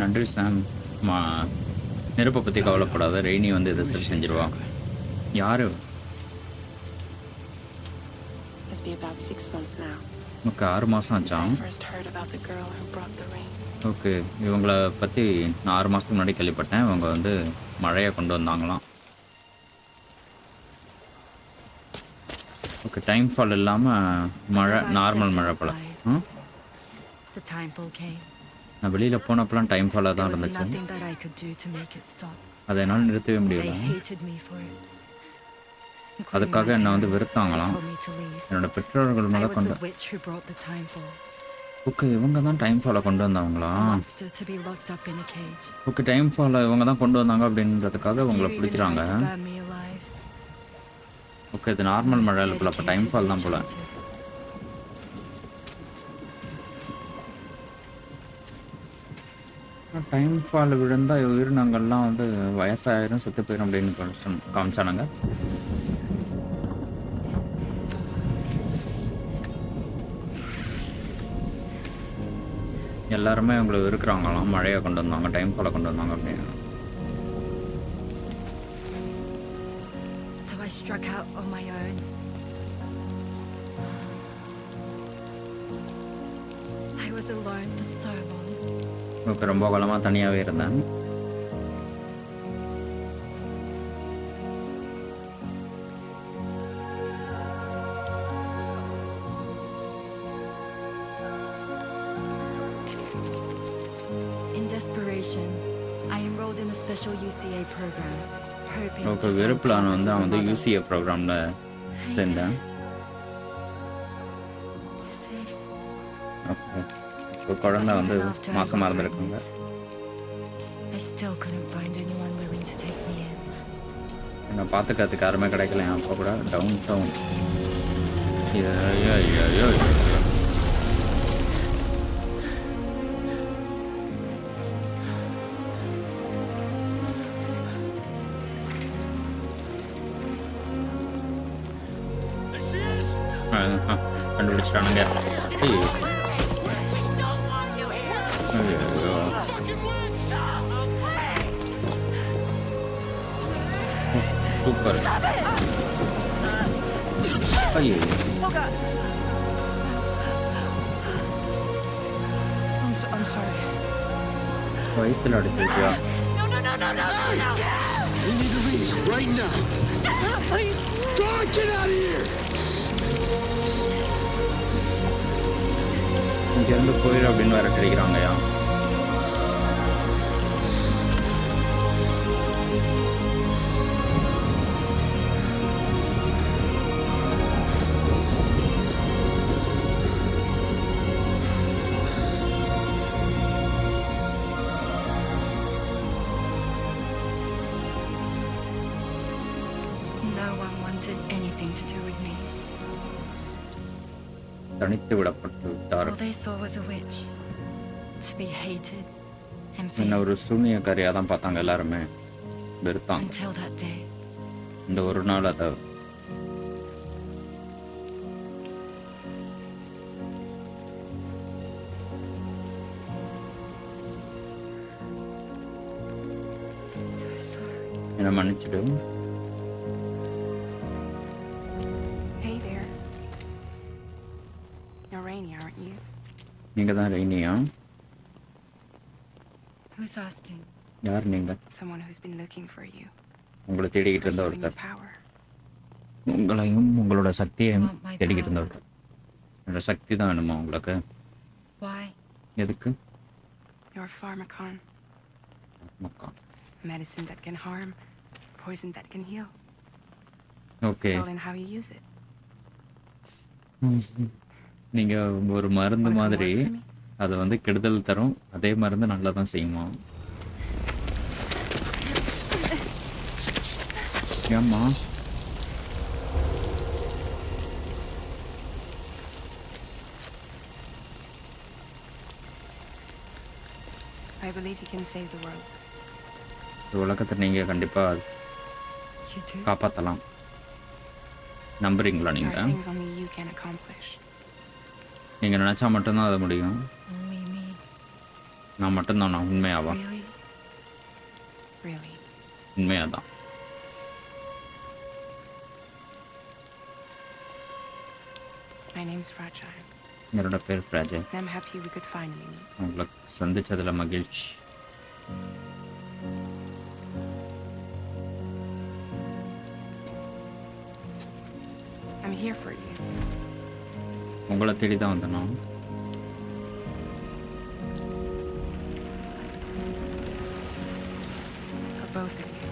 Speaker 1: நன்றி சாம். நெருப்பை பற்றி கவலைப்படாத, ரெய்னி வந்து இதை சரி செஞ்சிருவா. யாரு? நமக்கு 6 மாதம் ஆச்சான். ஓகே, இவங்கள பற்றி நான் 6 மாதத்துக்கு முன்னாடி கேள்விப்பட்டேன். இவங்க வந்து மழையை கொண்டு வந்தாங்களாம். ஓகே, டைம் ஃபால் இல்லாமல் மழை, நார்மல் மழை போல. நான் வெளியில் போனப்பெல்லாம் டைம் ஃபாலாக தான் இருந்துச்சு. அதை என்னால் நிறுத்தவே முடியல. அதுக்காக என்ன வந்து வெறுத்தாங்களாம். என்னோட பெற்றோர்கள் மேலே கொண்டு. ஓகே, இவங்க தான் டைம் ஃபாலை கொண்டு வந்தவங்களா? ஓகே, டைம் ஃபாலை இவங்க தான் கொண்டு வந்தாங்க அப்படின்றதுக்காக இவங்களை பிடிக்கிறாங்க. ஓகே, இது நார்மல் மழை இல்லை, அப்போ டைம் ஃபால் தான் போல. டைம் ஃபால் விழுந்தால் உயிரினங்கள்லாம் வந்து வயசாயிரும், செத்து போயிடும் அப்படின்னு காமிச்சானுங்க. எல்லாருமே அவங்களை இருக்கிறாங்களாம், மழையை கொண்டு வந்தாங்க, டைம் ஃபாலை கொண்டு வந்தாங்க அப்படின்னு.
Speaker 9: So I struck out on my own. I was alone for so long.
Speaker 1: Okay, ரொம்ப காலமாக தனியாகவே இருந்தேன்.
Speaker 9: In desperation, I enrolled in a special UCA program, hoping
Speaker 1: okay,
Speaker 9: to
Speaker 1: வெறுப்பில்
Speaker 9: find
Speaker 1: நான் வந்து
Speaker 9: purpose in life.
Speaker 1: UCA ப்ரோக்ராமில் சேர்ந்தேன்.
Speaker 9: You're safe.
Speaker 1: Okay, இப்போ குழந்தை வந்து
Speaker 9: Even after I
Speaker 1: மாசமாக
Speaker 9: got
Speaker 1: இருந்திருக்காங்க.
Speaker 9: pregnant, I still couldn't find anyone willing to take me in.
Speaker 1: என்னை பார்த்துக்கிறதுக்கு யாருமே கிடைக்கல. அப்போ கூட டவுன் டவுன். ஐயோ, கண்டுபிடிச்சிட்டானுங்க. ஐயோ, சூப்பர். ஐயோ,
Speaker 3: I'm sorry.
Speaker 1: வயிற்றுல அடிச்சிருக்கியா?
Speaker 8: We need to leave right now. Please. God, get out of here.
Speaker 1: இங்கேருந்து போயிடு அப்படின்னு வேற கிடைக்கிறாங்கயா.
Speaker 9: No one wanted anything to do with me.
Speaker 1: தனித்து விடப்பட்டு விட்டார்.
Speaker 9: All they saw was a witch, to be hated and
Speaker 1: என்ன
Speaker 9: feared
Speaker 1: ஒரு சூனியக்காரியாக தான் பார்த்தாங்க எல்லாருமே, வெறுத்தாங்க.
Speaker 9: until that day.
Speaker 1: இந்த ஒரு நாள் அதை
Speaker 9: I'm so sorry.
Speaker 1: என்னை மன்னிச்சிடு.
Speaker 3: Hey there. You're Rainy, aren't you?
Speaker 1: நீங்கள் தான் ரெய்னியா?
Speaker 9: Who's asking?
Speaker 1: யார் நீங்கள்?
Speaker 3: Someone who's been looking for you.
Speaker 1: உங்களை தேடிக்கிட்டு
Speaker 3: For
Speaker 1: இருந்த
Speaker 3: you and your
Speaker 1: ஒருத்தர்.
Speaker 3: power.
Speaker 1: உங்களையும் உங்களோட சக்தியையும்
Speaker 9: Want my
Speaker 1: தேடிக்கிட்டு இருந்த
Speaker 9: power?
Speaker 1: ஒருத்தர். என்னோட சக்தி தான் வேணுமா உங்களுக்கு?
Speaker 9: Why?
Speaker 1: எதுக்கு?
Speaker 3: You're a pharmacon.
Speaker 1: மக்கா.
Speaker 3: Medicine that can harm, poison that can heal.
Speaker 1: Okay,
Speaker 3: It's all in how you use it.
Speaker 1: நீங்கள் ஒரு மருந்து
Speaker 3: Wanna come
Speaker 1: மாதிரி
Speaker 3: work for me?
Speaker 1: அது வந்து கெடுதல் தரும், அதே மருந்து நல்லா தான் செய்யுமா? ஏம்மா?
Speaker 3: I believe you can save the world.
Speaker 1: உலகத்தை நீங்கள் கண்டிப்பாக
Speaker 9: You do?
Speaker 1: காப்பாற்றலாம். நம்புறீங்களா
Speaker 3: There are
Speaker 1: நீங்கள்?
Speaker 3: things only you can accomplish.
Speaker 1: நீங்கள் நினச்சா மட்டும்தான் அது முடியும்.
Speaker 9: Only me.
Speaker 1: நான் மட்டும்தான் நான் உண்மையாவா?
Speaker 9: Really?
Speaker 3: Really.
Speaker 1: உண்மையாக தான்.
Speaker 3: My name's Fragile.
Speaker 1: என்னோட பேர் ஃப்ராஜல்.
Speaker 3: And I'm happy we could finally meet.
Speaker 1: உங்களை சந்திச்சதில் மகிழ்ச்சி.
Speaker 3: I'm here for you.
Speaker 1: உங்களை தேடி தான் வந்தேன் நான்.
Speaker 3: For both of you.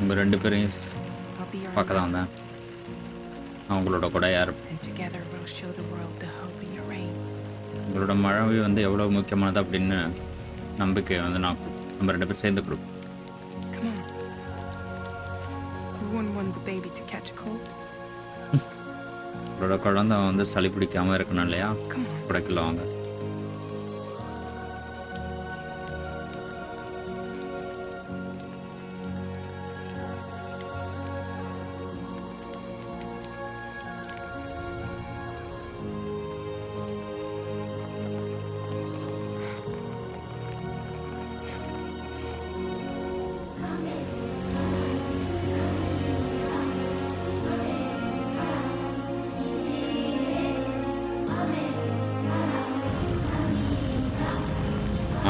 Speaker 1: உங்கள் ரெண்டு பேரையும்
Speaker 3: I'll be our
Speaker 1: பார்க்க தான் வந்தேன். அவங்களோட கூட யார்
Speaker 3: and together we'll show the world the hope in your reign.
Speaker 1: உங்களோட மழை வந்து எவ்வளோ முக்கியமானது அப்படின்னு நம்பிக்கை வந்து நம்ம 2 பேரும் சேர்ந்து கொடுப்போம்.
Speaker 3: Come on. We wouldn't want the baby to catch a cold.
Speaker 1: உங்களோட குழந்தை வந்து சளி பிடிக்காம இருக்கணும் இல்லையா? குடைக்கல வாங்க.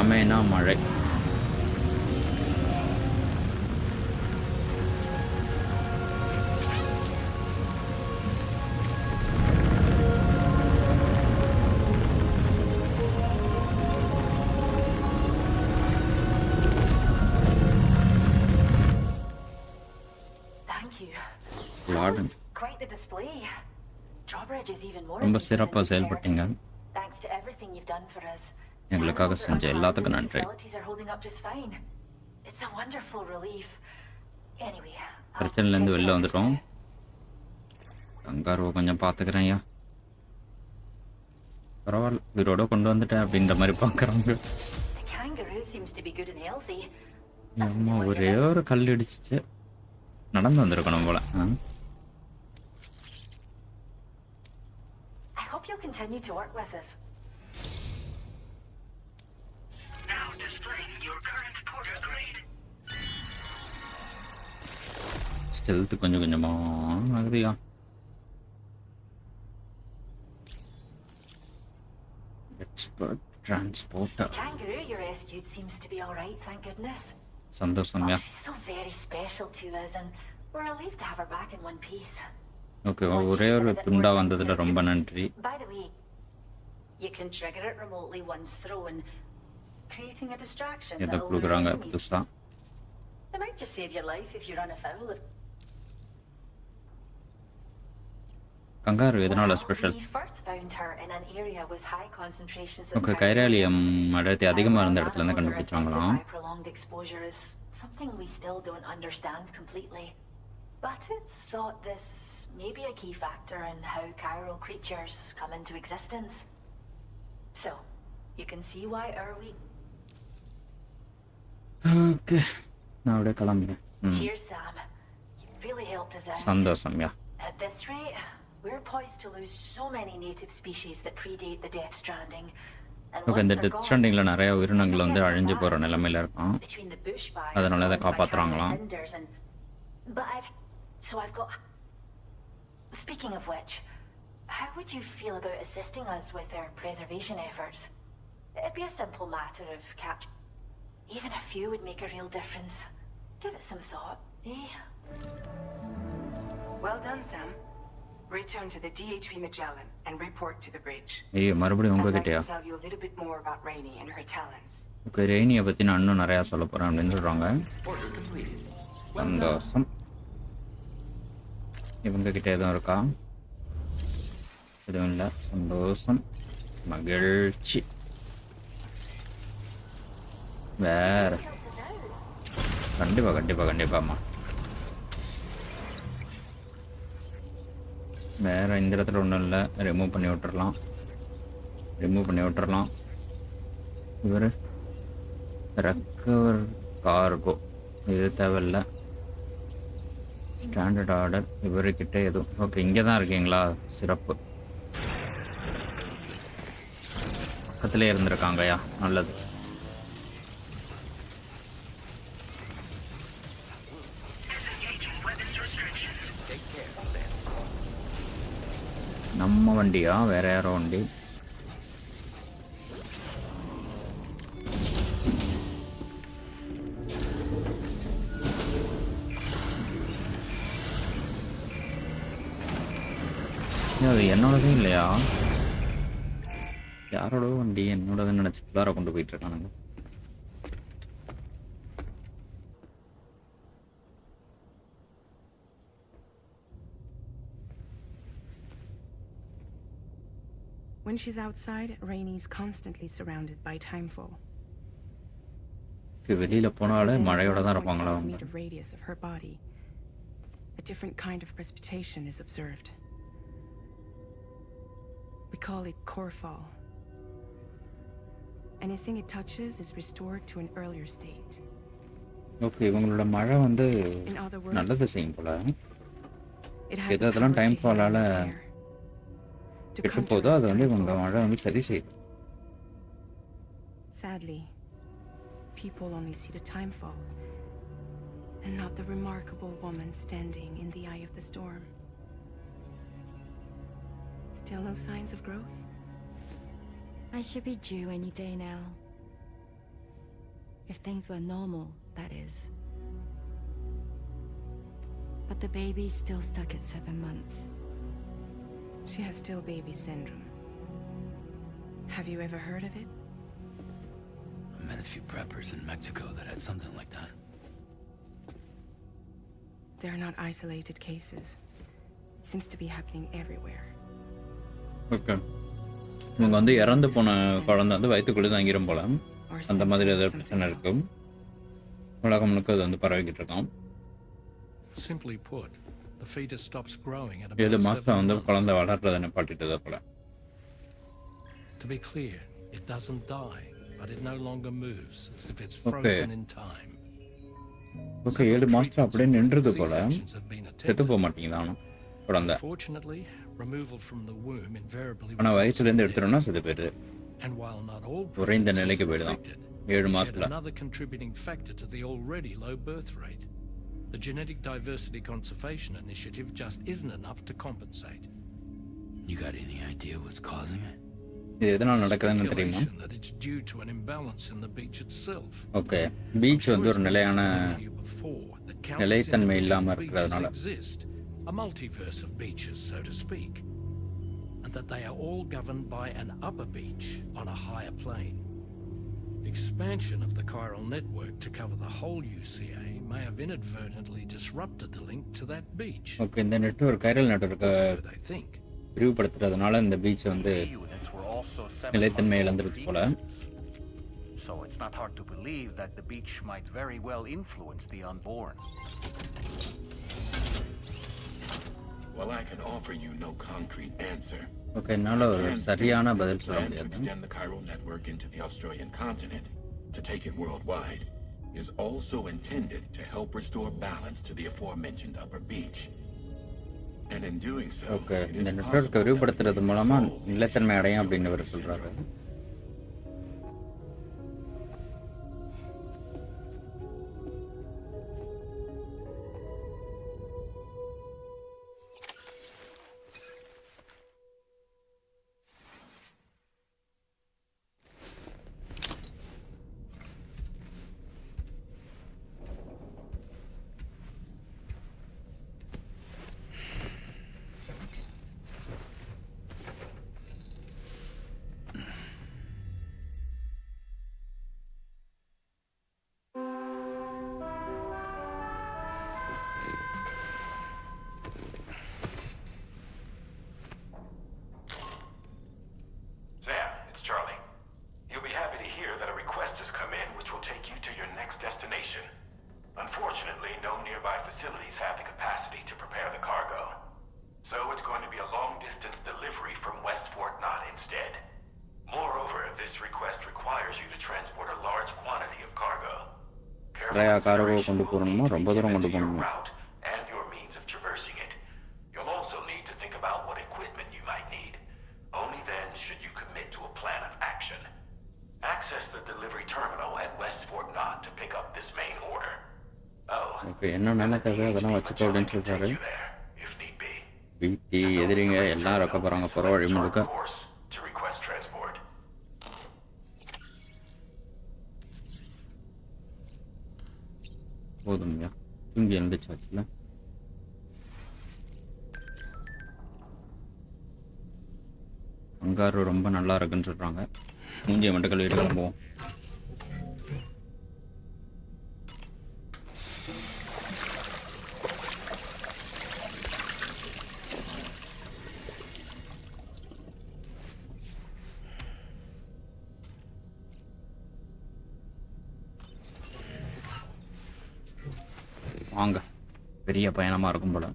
Speaker 1: அமேனா மழை. ரொம்ப சிறப்பாக செயல்பட்டீங்க. எங்களுக்காக செஞ்ச எல்லாத்துக்கும் நன்றி. பிரச்சனையிலேருந்து வெளில வந்துட்டோம். கங்காருவை கொஞ்சம் பார்த்துக்கிறேன். ஐயா பரவாயில்ல, உயிரோட கொண்டு வந்துட்டேன் அப்படின்ற மாதிரி பார்க்குறாங்க. அம்மா ஒரே ஒரு கல் இடிச்சிச்சு, நடந்து வந்திருக்கணும் போல.
Speaker 12: Continue to work with us. Now displaying your current porter grade.
Speaker 1: Stealth கொஞ்சம் கொஞ்சமா ஆகுதுயா. Expert transporter.
Speaker 12: Kangaroo, your rescue seems to be all right, thank goodness.
Speaker 1: சந்தோஷம்யா.
Speaker 12: She's so very special to us and we're relieved to have her back in one piece.
Speaker 1: Okay, ஒரே ஒரு துண்டா வந்ததுல ரொம்ப நன்றி.
Speaker 12: By the way, you can trigger it remotely once thrown, creating a distraction.
Speaker 1: எதை கொடுக்குறாங்க புதுசா?
Speaker 12: It might just save your life if you run afoul of.
Speaker 1: Kangaroo எதனால special?
Speaker 12: We first found her in an area with high concentrations of
Speaker 1: okay, chiralium அடர்த்தி அதிகமா இருந்த இடத்துல இருந்து கண்டுபிடிச்சாங்களாம்.
Speaker 12: Prolonged exposure is something we still don't understand completely, but it's thought this may be a key factor in how chiral creatures come into existence. So, you can see why we.
Speaker 1: Okay, now we're கிளம்புறேன்.
Speaker 12: Cheers, Sam. You really helped us out.
Speaker 1: சந்தோஷம்யா.
Speaker 12: At this rate, we're poised to lose so many native species that predate the Death Stranding.
Speaker 1: Okay, இந்த death ஸ்ட்ராண்டிங்ல நிறைய உயிரினங்கள் வந்து அழிஞ்சு போற நிலைமையில இருக்கும். அதனால இதை காப்பாத்துறாங்களாம்.
Speaker 12: So I've got. Speaking of which, how would you feel about assisting us with our preservation efforts? It'd be a simple matter of capture. Even a few would make a real difference. Give it some thought, eh?
Speaker 3: Well done, Sam. Return to the DHP Magellan and report to the bridge.
Speaker 1: ஏய், மறுபடியும்
Speaker 3: I'd like
Speaker 1: உங்ககிட்டயா?
Speaker 3: to tell you a little bit more about Rainey and her talents.
Speaker 1: Okay, ரெய்னியை பத்தி நான் இன்னும் நிறைய சொல்ல போறேன் அப்படின்னு சொல்றாங்க. சந்தோஷம். இவங்க கிட்ட எதுவும் இருக்கா? எதுவும் இல்லை. சந்தோஷம், மகிழ்ச்சி. வேற கண்டிப்பா கண்டிப்பா கண்டிப்பாம்மா. வேற இந்த இடத்துல ஒன்றும் இல்லை. ரிமூவ் பண்ணி விட்டுறலாம். இவர் ரெக்கவர் கார்கோ இது தேவையில்லை. ஸ்டாண்டர்ட் ஆர்டர் இவர்கிட்ட எதுவும். ஓகே, இங்கே தான் இருக்கீங்களா? சிறப்பு. பக்கத்துலேயே இருந்திருக்காங்கய்யா, நல்லது. நம்ம வண்டியா வேற யாரோ வண்டி? அது என்னோடதே இல்லையா? யாரோட வண்டி என்னோடதுன்னு நினைச்சிட்டு வேற கொண்டு போயிட்டு இருக்கானுங்க.
Speaker 3: When she's outside, Rainie's constantly surrounded by timefall.
Speaker 1: வெளியில போனாலே மழையோட தான் இருப்பாங்களா?
Speaker 3: 1.5 meter radius of her body. A different kind of precipitation is observed. We call it core fall. Anything it touches is restored to an earlier state.
Speaker 1: Okay, இவங்களோட மழை வந்து நல்லது செய்யும் போல. எதெல்லாம் டைம் ஃபாலால கெட்டு போதோ அது வந்து இவங்க மழை வந்து சரி செய்யுது.
Speaker 3: Sadly, people only see the timefall and not the remarkable woman standing in the eye of the storm. Still no signs of growth?
Speaker 9: I should be due any day now. If things were normal, that is. But the baby's still stuck at 7 months.
Speaker 3: She has still baby syndrome. Have you ever heard of it?
Speaker 4: I met a few preppers in Mexico that had something like that.
Speaker 3: They're not isolated cases. It seems to be happening everywhere.
Speaker 1: Okay, இவங்க வந்து இறந்து போன குழந்தை வந்து வயிற்றுக்குள்ளே தங்கிடும் போல. அந்த மாதிரி ஏதாவது பிரச்சனை இருக்கு. உலகம் முழுக்க அது வந்து பரவிக்கிட்டு இருக்கான்.
Speaker 10: Simply put, the fetus stops growing at
Speaker 1: 7
Speaker 10: about
Speaker 1: மாசத்துல வந்து குழந்தை வளர்றதை நிப்பாட்டிட்டது போல.
Speaker 10: To be clear, it doesn't die, but it no longer moves as if it's frozen in time.
Speaker 1: Okay, 7 மாசத்துல அப்படியே நின்றுது போல. செத்து போக மாட்டேங்குதானோ குழந்தை.
Speaker 10: Fortunately, removal from the womb invariably
Speaker 1: ஆனா வயிற்றுல இருந்து எடுத்துட்டோம்னா செத்து போயிடுது.
Speaker 10: And while not all
Speaker 1: குறைந்த நிலைக்கு போயிடுதான் 7 மாசத்துல.
Speaker 10: Another contributing factor to the already low birth rate. The Genetic Diversity Conservation Initiative just isn't enough to compensate.
Speaker 4: You got any idea what's causing it?
Speaker 1: இது எதனால நடக்குதுன்னு தெரியுமா?
Speaker 10: That it's due to an imbalance in the beach itself.
Speaker 1: Okay, beach வந்து ஒரு நிலையான நிலைத்தன்மை இல்லாம இருக்கிறதுனால.
Speaker 10: A multiverse of beaches, so to speak, and that they are all governed by an upper beach on a higher plane. Expansion of the chiral network to cover the whole UCA may have inadvertently disrupted the link to that beach.
Speaker 1: Okay, இந்த network chiral நெட்வொர்க்கை விரிவுபடுத்துறதுனால இந்த beach வந்து நிலைத்தன்மை இழந்துருச்சு போல.
Speaker 13: So it's not hard to believe that the beach might very well influence the unborn.
Speaker 11: Well, I can offer you no concrete answer.
Speaker 1: Okay, என்னால ஒரு சரியான பதில் சொல்ல
Speaker 11: To
Speaker 1: முடியாது.
Speaker 11: extend the chiral network into the Australian continent, to take it worldwide, is also intended to help restore balance to the aforementioned upper beach. And in doing so,
Speaker 1: okay,
Speaker 11: it
Speaker 1: இந்த
Speaker 11: is
Speaker 1: நெட்வொர்க்கை
Speaker 11: possible
Speaker 1: விரிவுபடுத்துறது மூலமா நிலைத்தன்மை அடையும் அப்படின்னு இவர் சொல்றாரு. நிறையா cargo கொண்டு போகணுமா, ரொம்ப தூரம் கொண்டு போகணுமா? ஓகே, என்னென்ன தேவை அதெல்லாம் வச்சுக்கோ அப்படின்னு சொல்கிறாரு. வீட்டி எதிரிங்க எல்லாம் இருக்க போகிறாங்க போகிற வழி முழுக்க. போதும்யா, தூங்கி எழுந்துச்சாச்சுல. அங்காரு ரொம்ப நல்லா இருக்குன்னு சொல்கிறாங்க. மூஞ்சியை மட்டும் கழுவிட்டு கிளம்புவோம். வாங்க, பெரிய பயணமாக இருக்கும் போல.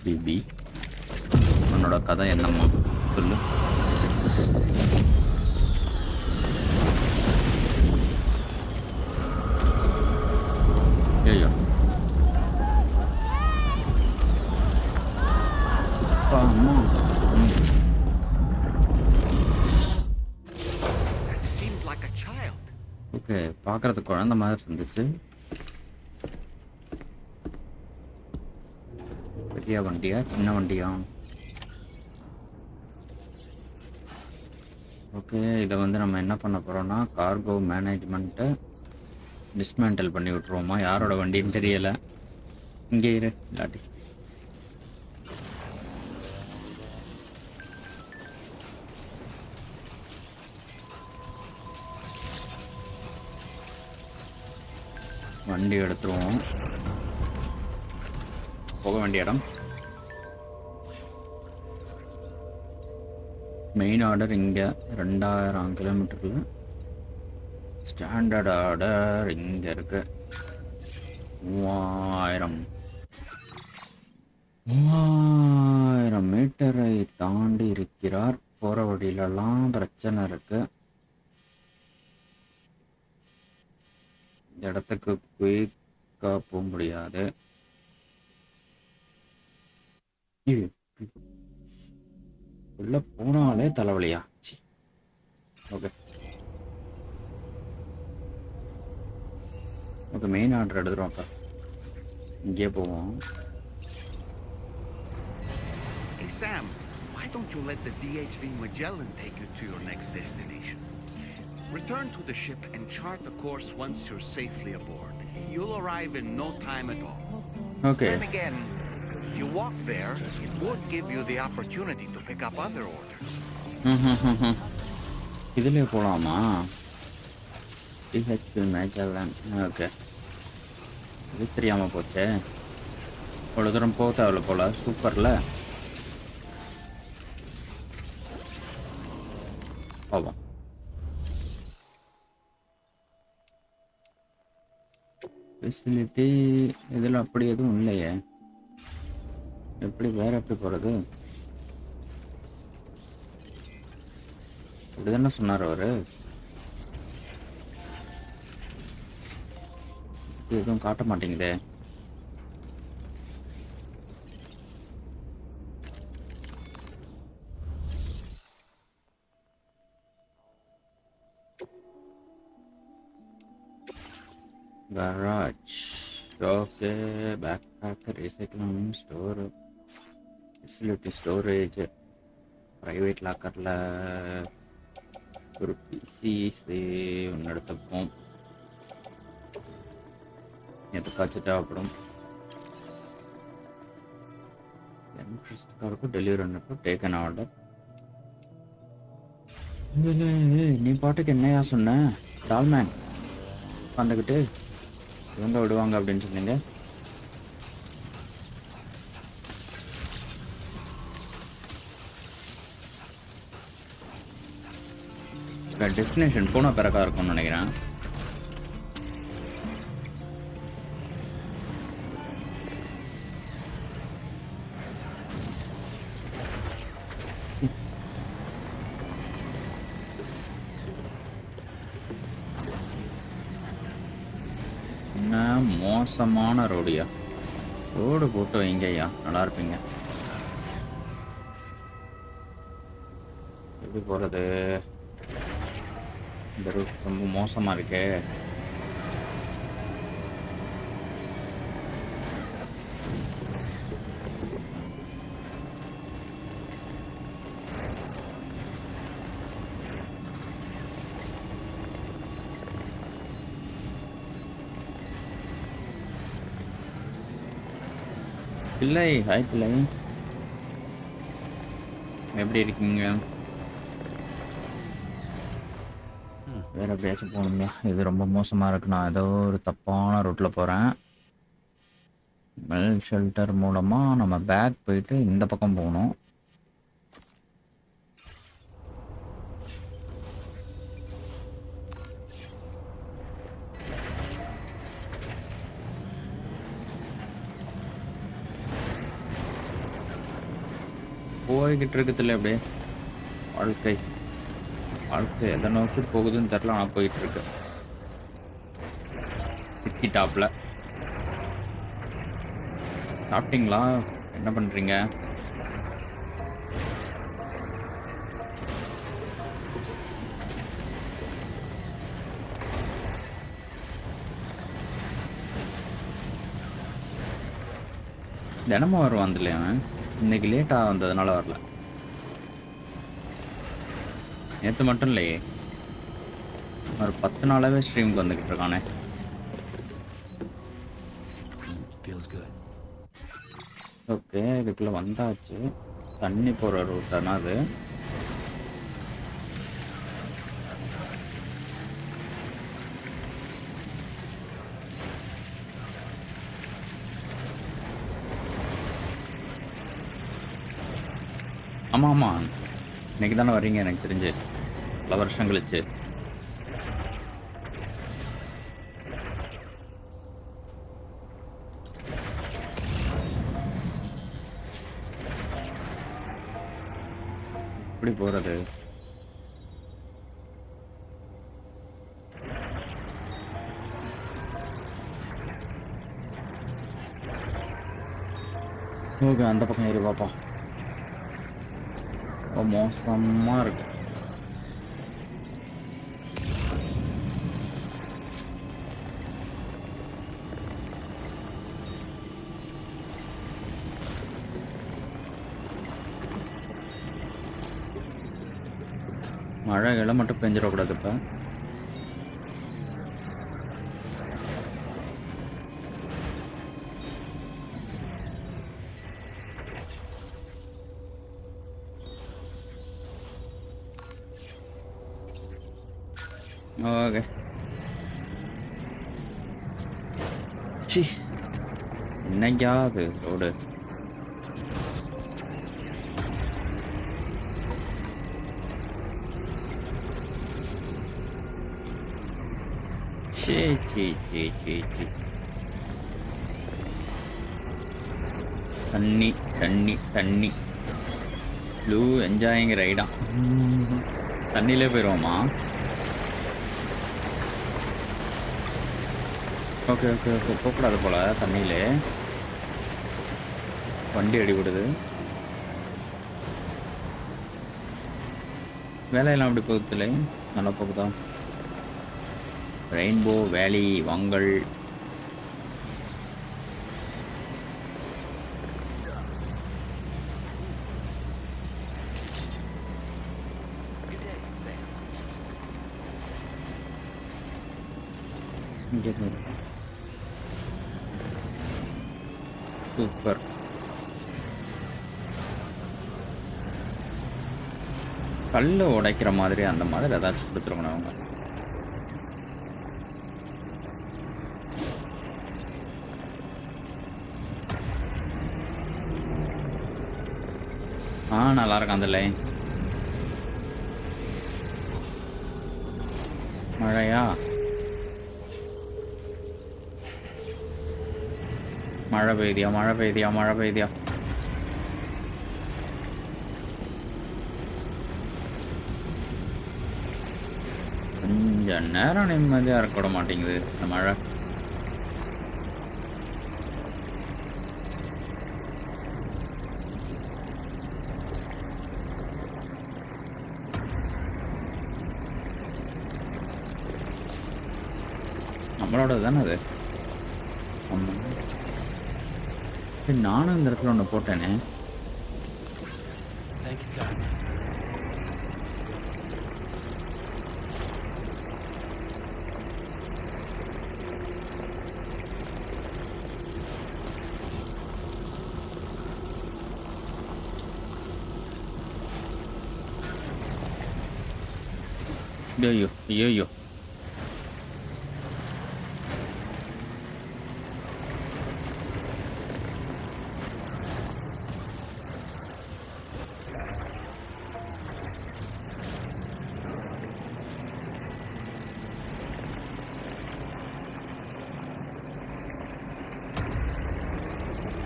Speaker 1: பிபி, உன்னோட கதை என்னம்மா சொல்லு. ஐயோ, அப்பா அம்மா. ஓகே, பார்க்கறதுக்கு குழந்தை மாதிரி இருந்துச்சு. பெரிய வண்டியா சின்ன வண்டியா? ஓகே, இதை வந்து நம்ம என்ன பண்ண போகிறோம்னா கார்கோ மேனேஜ்மெண்ட்டை டிஸ்மேண்டில் பண்ணி விட்ருவோமா? யாரோட வண்டின்னு தெரியலை. இங்கே இரு இல்லாட்டி. வண்டி எடுத்துருவோம். போக வேண்டிய இடம் மெயின் ஆர்டர் இங்கே 2000 கிலோமீட்டரில். ஸ்டாண்டர்ட் ஆர்டர் இங்கே இருக்கு 3000 மீட்டரை தாண்டி இருக்கிறார். போகிற வழியிலலாம் பிரச்சனை இருக்கு. இந்த இடத்துக்கு குயிக்காக போக முடியாது. உள்ள போனாலே தலைவலியா? ஓகே ஓகே, மெயின் ஆர்டர் எடுத்துருவோம். அப்போ இங்கே போவோம்.
Speaker 2: Hey Sam, why don't you let the DHV Magellan take you to your next destination? Return to the ship and chart the course once you're safely aboard. You'll arrive in no time at all.
Speaker 1: Okay.
Speaker 2: Then again, if you walk there, it would give you the opportunity to pick up other orders.
Speaker 1: இதிலே போகலாமா? DHV Magellan. Okay, இது தெரியாமல் போச்சே. அவ்வளோ தூரம் போக தேவையில்ல போல. சூப்பரில் போவோம். ஃபெசிலிட்டி இதில் அப்படி எதுவும் இல்லையே. எப்படி வேறு எப்படி போகிறது? அப்படி தானே சொன்னார் அவர். எதுவும் காட்ட மாட்டேங்குதே. garage. Okay, backpack, recycling, store, facility storage, private lockerல ஒரு PCs ஒன்று எடுத்துப்போம். எதுக்காச்சும் தேவைப்படும். காருக்கு டெலிவரி அனுப்பு. Take an order. நீ பாட்டுக்கு என்னையா சொன்ன? டால்மேன் வந்துக்கிட்டு இவங்க விடுவாங்க அப்படின்னு சொன்னீங்க. டெஸ்டினேஷன் பூனா பிறக்கா இருக்கும்னு நினைக்கிறேன். என்ன மோசமான ரோடியா? ரோடு போட்டு வைங்க ஐயா, நல்லா இருப்பீங்க. எப்படி போறது? இந்த ரூட் ரொம்ப மோசமா இருக்கே. பிள்ளை, ஹாய் பிள்ளை, எப்படி இருக்கீங்க? வேற எப்படியாச்சும் போகணுங்களா? இது ரொம்ப மோசமாக இருக்கு. நான் ஏதோ ஒரு தப்பான ரூட்டில் போகிறேன். மெல் ஷெல்டர் மூலமாக நம்ம பேக் போயிட்டு இந்த பக்கம் போகணும். போய்கிட்டு இருக்குதுல்ல அப்படியே வாழ்க்கை வாழ்க்கை எதை நோக்கி போகுதுன்னு தெரில. ஆனால் போயிட்டுருக்கு. சிக்கிட்டாப்ல. சாப்பிட்டீங்களா? என்ன பண்ணுறீங்க? தினமும் வருவான் இல்லையா? இன்னைக்கு லேட்டாக வந்ததுனால வரல. நேற்று மட்டும் இல்லையே, ஒரு 10 நாளாகவே ஸ்ட்ரீமுக்கு வந்துக்கிட்டு இருக்கானே. ஓகே, இதுக்குள்ளே வந்தாச்சு. தண்ணி போகிற ரூட் தானே அது. ஆமாம் ஆமாம், இன்னைக்கு தானே வர்றீங்க எனக்கு தெரிஞ்சு, பல வருஷம் கழிச்சு. எப்படி போகிறது? ஓகே, அந்த பக்கம் ஏறி பார்ப்போம். மோசமாக இருக்கு. மழை இலை மட்டும் பெஞ்சிடக்கூடாது இப்போ. ஓகே. சி, என்னையா அது ரோடு? சே சே சே சே சே. தண்ணி தண்ணி தண்ணி. ப்ளூ என்ஜாயிங் ரைடா. தண்ணியிலே போயிடுவோமா? ஓகே ஓகே ஓகே, போகக்கூடாது போல் தண்ணியிலே. வண்டி அடிபடுது. வேலையெல்லாம் அப்படி போகுதுல்ல, நல்லா போகுதா? ரெயின்போ வேலி வங்கல். சூப்பர். கல்லை உடைக்கிற மாதிரி அந்த மாதிரி ஏதாச்சும் கொடுத்துருக்கணும் அவங்க. நல்லா இருக்கும் அந்த லைன். மழையா? மழை பெய்தியா மழை பெய்தியா மழை பெய்தியா? கொஞ்ச நேரம் நிம்மதியாக இருக்க விட மாட்டேங்குது இந்த மழை. நம்மளோட தானே அது. நானும் இந்த இடத்துல ஒன்று போட்டேனே. ஐயோ ஐயோ,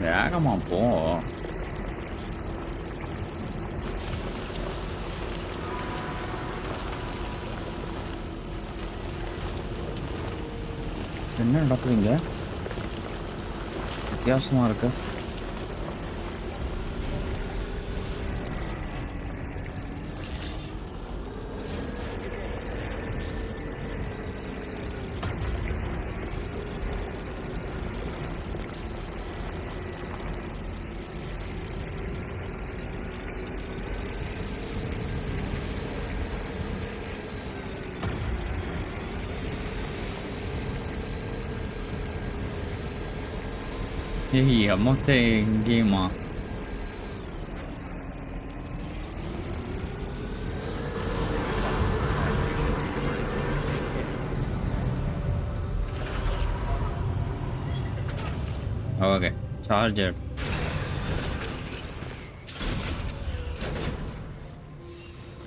Speaker 1: வேகமா போ. என்ன நடக்குதுங்க? வித்தியாசமா இருக்கு. ஏய் அம்மாத்த எங்கேயுமா? Okay charger.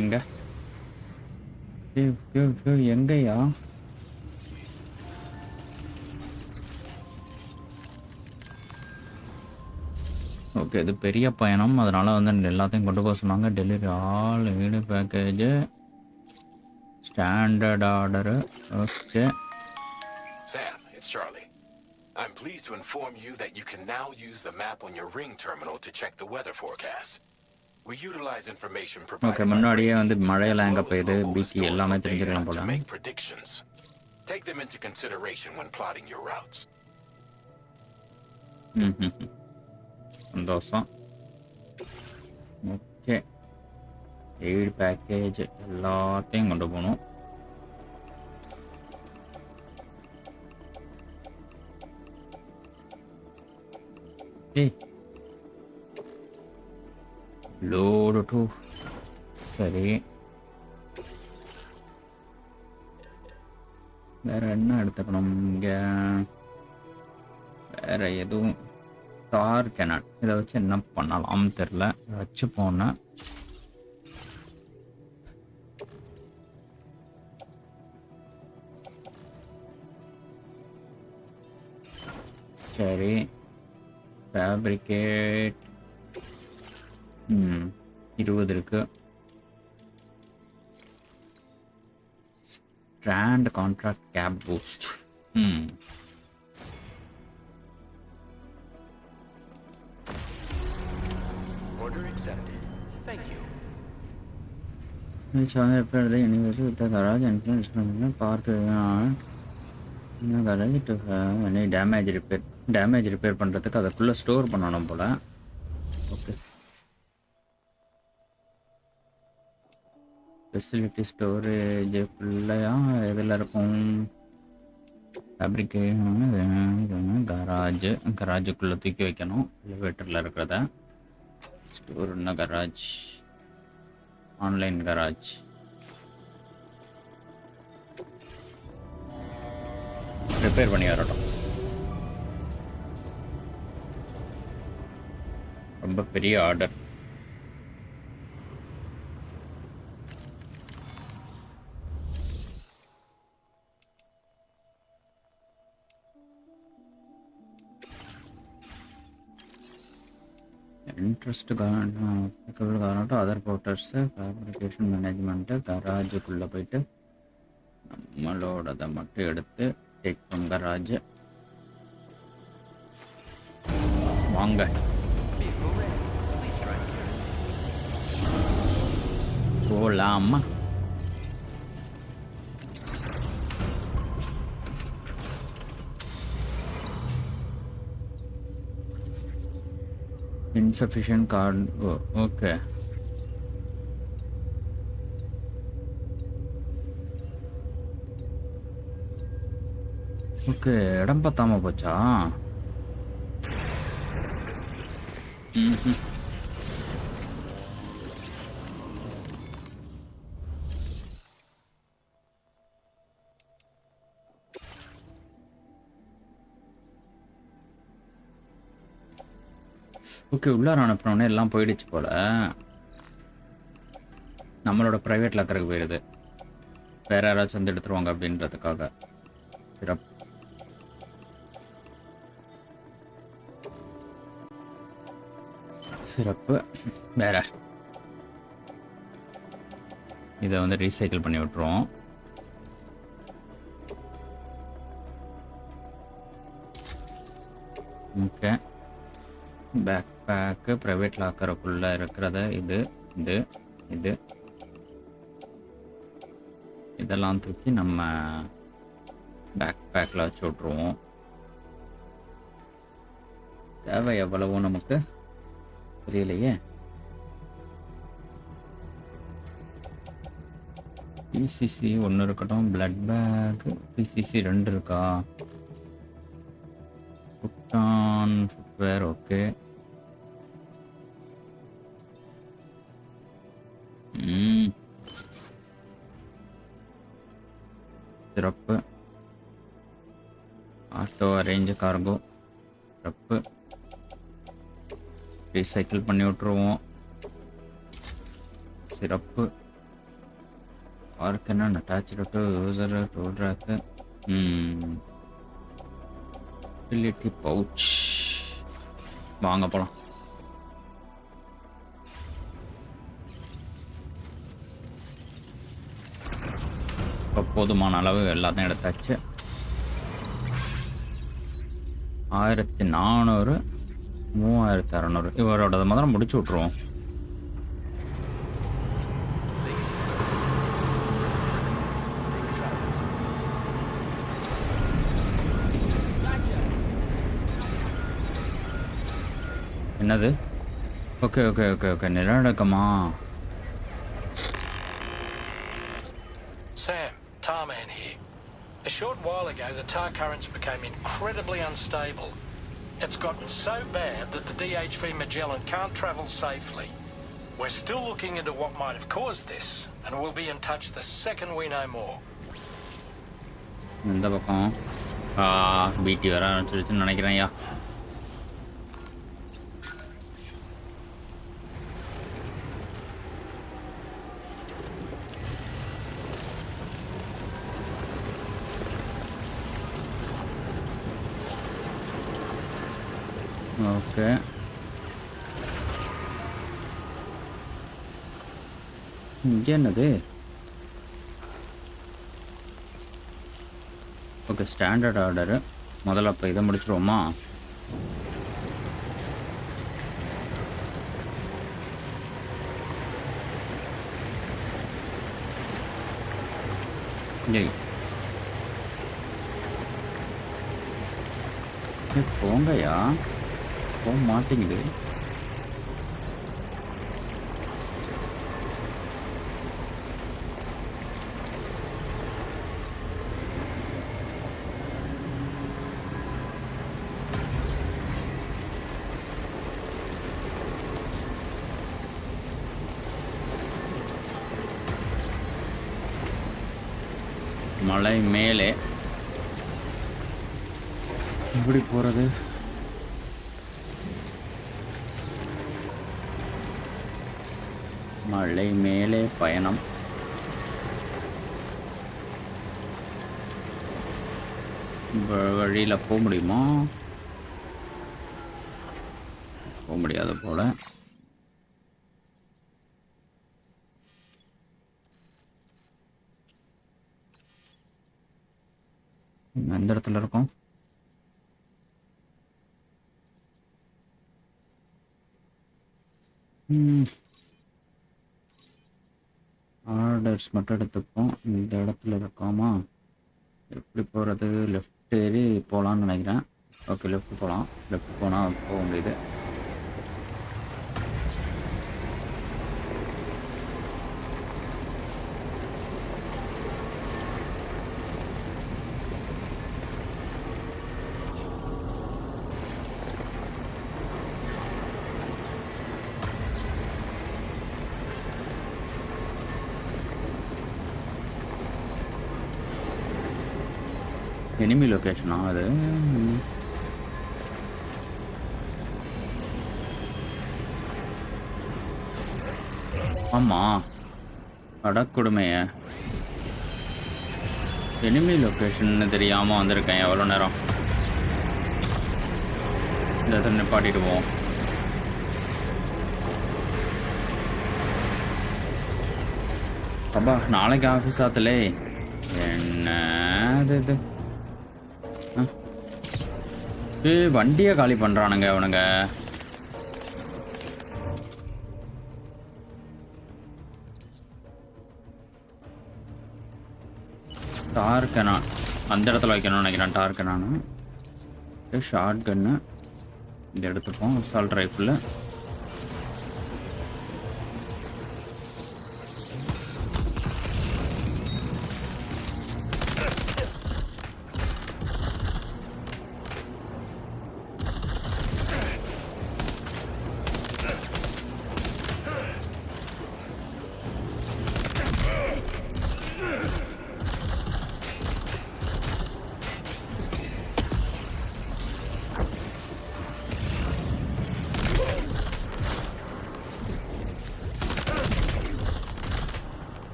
Speaker 1: எங்க எங்கயா? ஓகே இது பெரிய பயணம், அதனால வந்து எல்லாத்தையும் கொண்டு போக சொன்னாங்க. டெலிவரி ஆல் வீடு package standard order. Okay
Speaker 11: Sam, it's Charlie. I'm pleased to inform you that you can now use the map on your Ring terminal to check the weather forecast. We utilize information provided
Speaker 1: okay முன்னாடியே வந்து மழையெல்லாம் எங்கே பெய்யுது பிடி எல்லாமே தெரிஞ்சுக்கலாம் போல.
Speaker 11: make predictions. Take them into consideration when plotting your routes.
Speaker 1: சந்தோஷம். ஓகே எய்டு பேக்கேஜ் எல்லாத்தையும் கொண்டு போகணும். ஏய் லோடு டூ. சரி வேற என்ன எடுத்துக்கணும் இங்கே? வேற எதுவும் தார் கேனான் இதை வச்சு என்ன பண்ணலாம் தெரில. வச்சு போனேன். சரி ஃபேப்ரிகேட் 20 இருக்கு. Strand contract cap boost.
Speaker 7: Order accepted. Thank you.
Speaker 1: garage entrance park damage repair பண்ணுறதுக்கு அதுக்குள்ளே ஸ்டோர் பண்ணணும் போல். ஓகே ஃபெசிலிட்டி ஸ்டோரேஜ் ஃபுல்லையா எதில் இருக்கும்? ஃபேப்ரிகேஷன் கராஜுக்குள்ளே தூக்கி வைக்கணும். எலிவேட்டரில் இருக்கிறத ஸ்டோர்னா கராஜ், ஆன்லைன் கராஜ். ரிப்பேர் பண்ணி வரட்டும். ரொம்ப பெரிய ஆர்டர். இன்ட்ரெஸ்ட் காரணம் அதர் போர்ட்டர்ஸு ஃபேப்ரிகேஷன் மேனேஜ்மெண்ட்டு கராஜுக்குள்ளே போயிட்டு நம்மளோடதை மட்டும் எடுத்து டேக் ஃப்ரம் கராஜ். வாங்க போலாமா? insufficient card. Oh, okay. Okay இடம் பத்தாம போச்சா? ஓகே உள்ளார அனுப்பினோடனே எல்லாம் போயிடுச்சு போல. நம்மளோட ப்ரைவேட் லாக்கருக்கு போயிடுது. வேற யாராச்சும் வந்து எடுத்துருவாங்க அப்படின்றதுக்காக. சிறப்பு. சிறப்பு. வேற இதை வந்து ரீசைக்கிள் பண்ணி விட்டுருவோம். ஓகே, பேக் பேக்கு ப்ரைவேட் லாக்கருக்குள்ளே இருக்கிறத இது இது இது இதெல்லாம் தூக்கி நம்ம பேக் பேக்கில் வச்சு விட்ருவோம். தேவை எவ்வளவோ நமக்கு தெரியலையே. பிசிசி ஒன்று இருக்கட்டும், பிளட் பேக் பிசிசி 2 இருக்கா, ஃபுட்டான் ஃபுட்வேர் ஓகே. சிறப்பு. ஆட்டோ அரேஞ்ச் கார்கோ சிறப்பு. ரீசைக்கிள் பண்ணி விட்டுருவோம். சிறப்பு. பார்க் என்ன attach to user toll track. Utility pouch வாங்க போகலாம். இப்போ போதுமான அளவு எல்லாத்தையும் எடுத்தாச்சு. 1400 3600 இவரோட முதல்ல முடிச்சு விட்ருவோம். என்னது? ஓகே ஓகே ஓகே ஓகே, நிலநடுக்கமா?
Speaker 10: Sam, Tarman here. A short while ago, the tar currents became incredibly unstable. It's gotten so bad that the DHV Magellan can't travel safely. We're still looking into what might have caused this, and we'll be in touch the second we know more.
Speaker 1: இந்த பக்கம் பிடி வர ஆரம்பிச்சிருச்சுன்னு நினைக்கிறேன். ஐயா okay, இங்கே என்னது? Okay, standard order. முதல்ல அப்போ இதை முடிச்சிருவோமா? போங்கய்யா, போக மாட்டேங்குது. மலை மேலே எப்படி போகிறது? மலை மேலே பயணம். வழியில் போக முடியுமா? போக முடியாது போல. எந்த இடத்துல இருக்கோம்? ஆர்டர்ஸ் மட்டும் எடுத்துப்போம். இந்த இடத்துல இருக்காமா? எப்படி போகிறது? லெஃப்ட் ஏறி போகலான்னு நினைக்கிறேன். ஓகே, லெஃப்ட் போகலாம். லெஃப்ட் போனால் போக முடியுது. எனிமி லொக்கேஷனா அது? ஆமாம், அடக்கொடுமைய. எனிமி லொக்கேஷன் தெரியாமல் வந்திருக்கேன். எவ்வளோ நேரம் இந்த இடத்துல நிப்பாட்டிட்டு போவோம். அப்பா நாளைக்கு ஆஃபீஸ் ஆத்தலே என்னது இது? வண்டியை காலி பண்றானுங்க அவனுங்க. டார்கனான் அந்த இடத்துல வைக்கணும்னு நினைக்கிறேன். டார்கனானு ஷார்ட் கன்னு இந்த எடுத்துப்போம். அசால்ட் ரைஃபிள்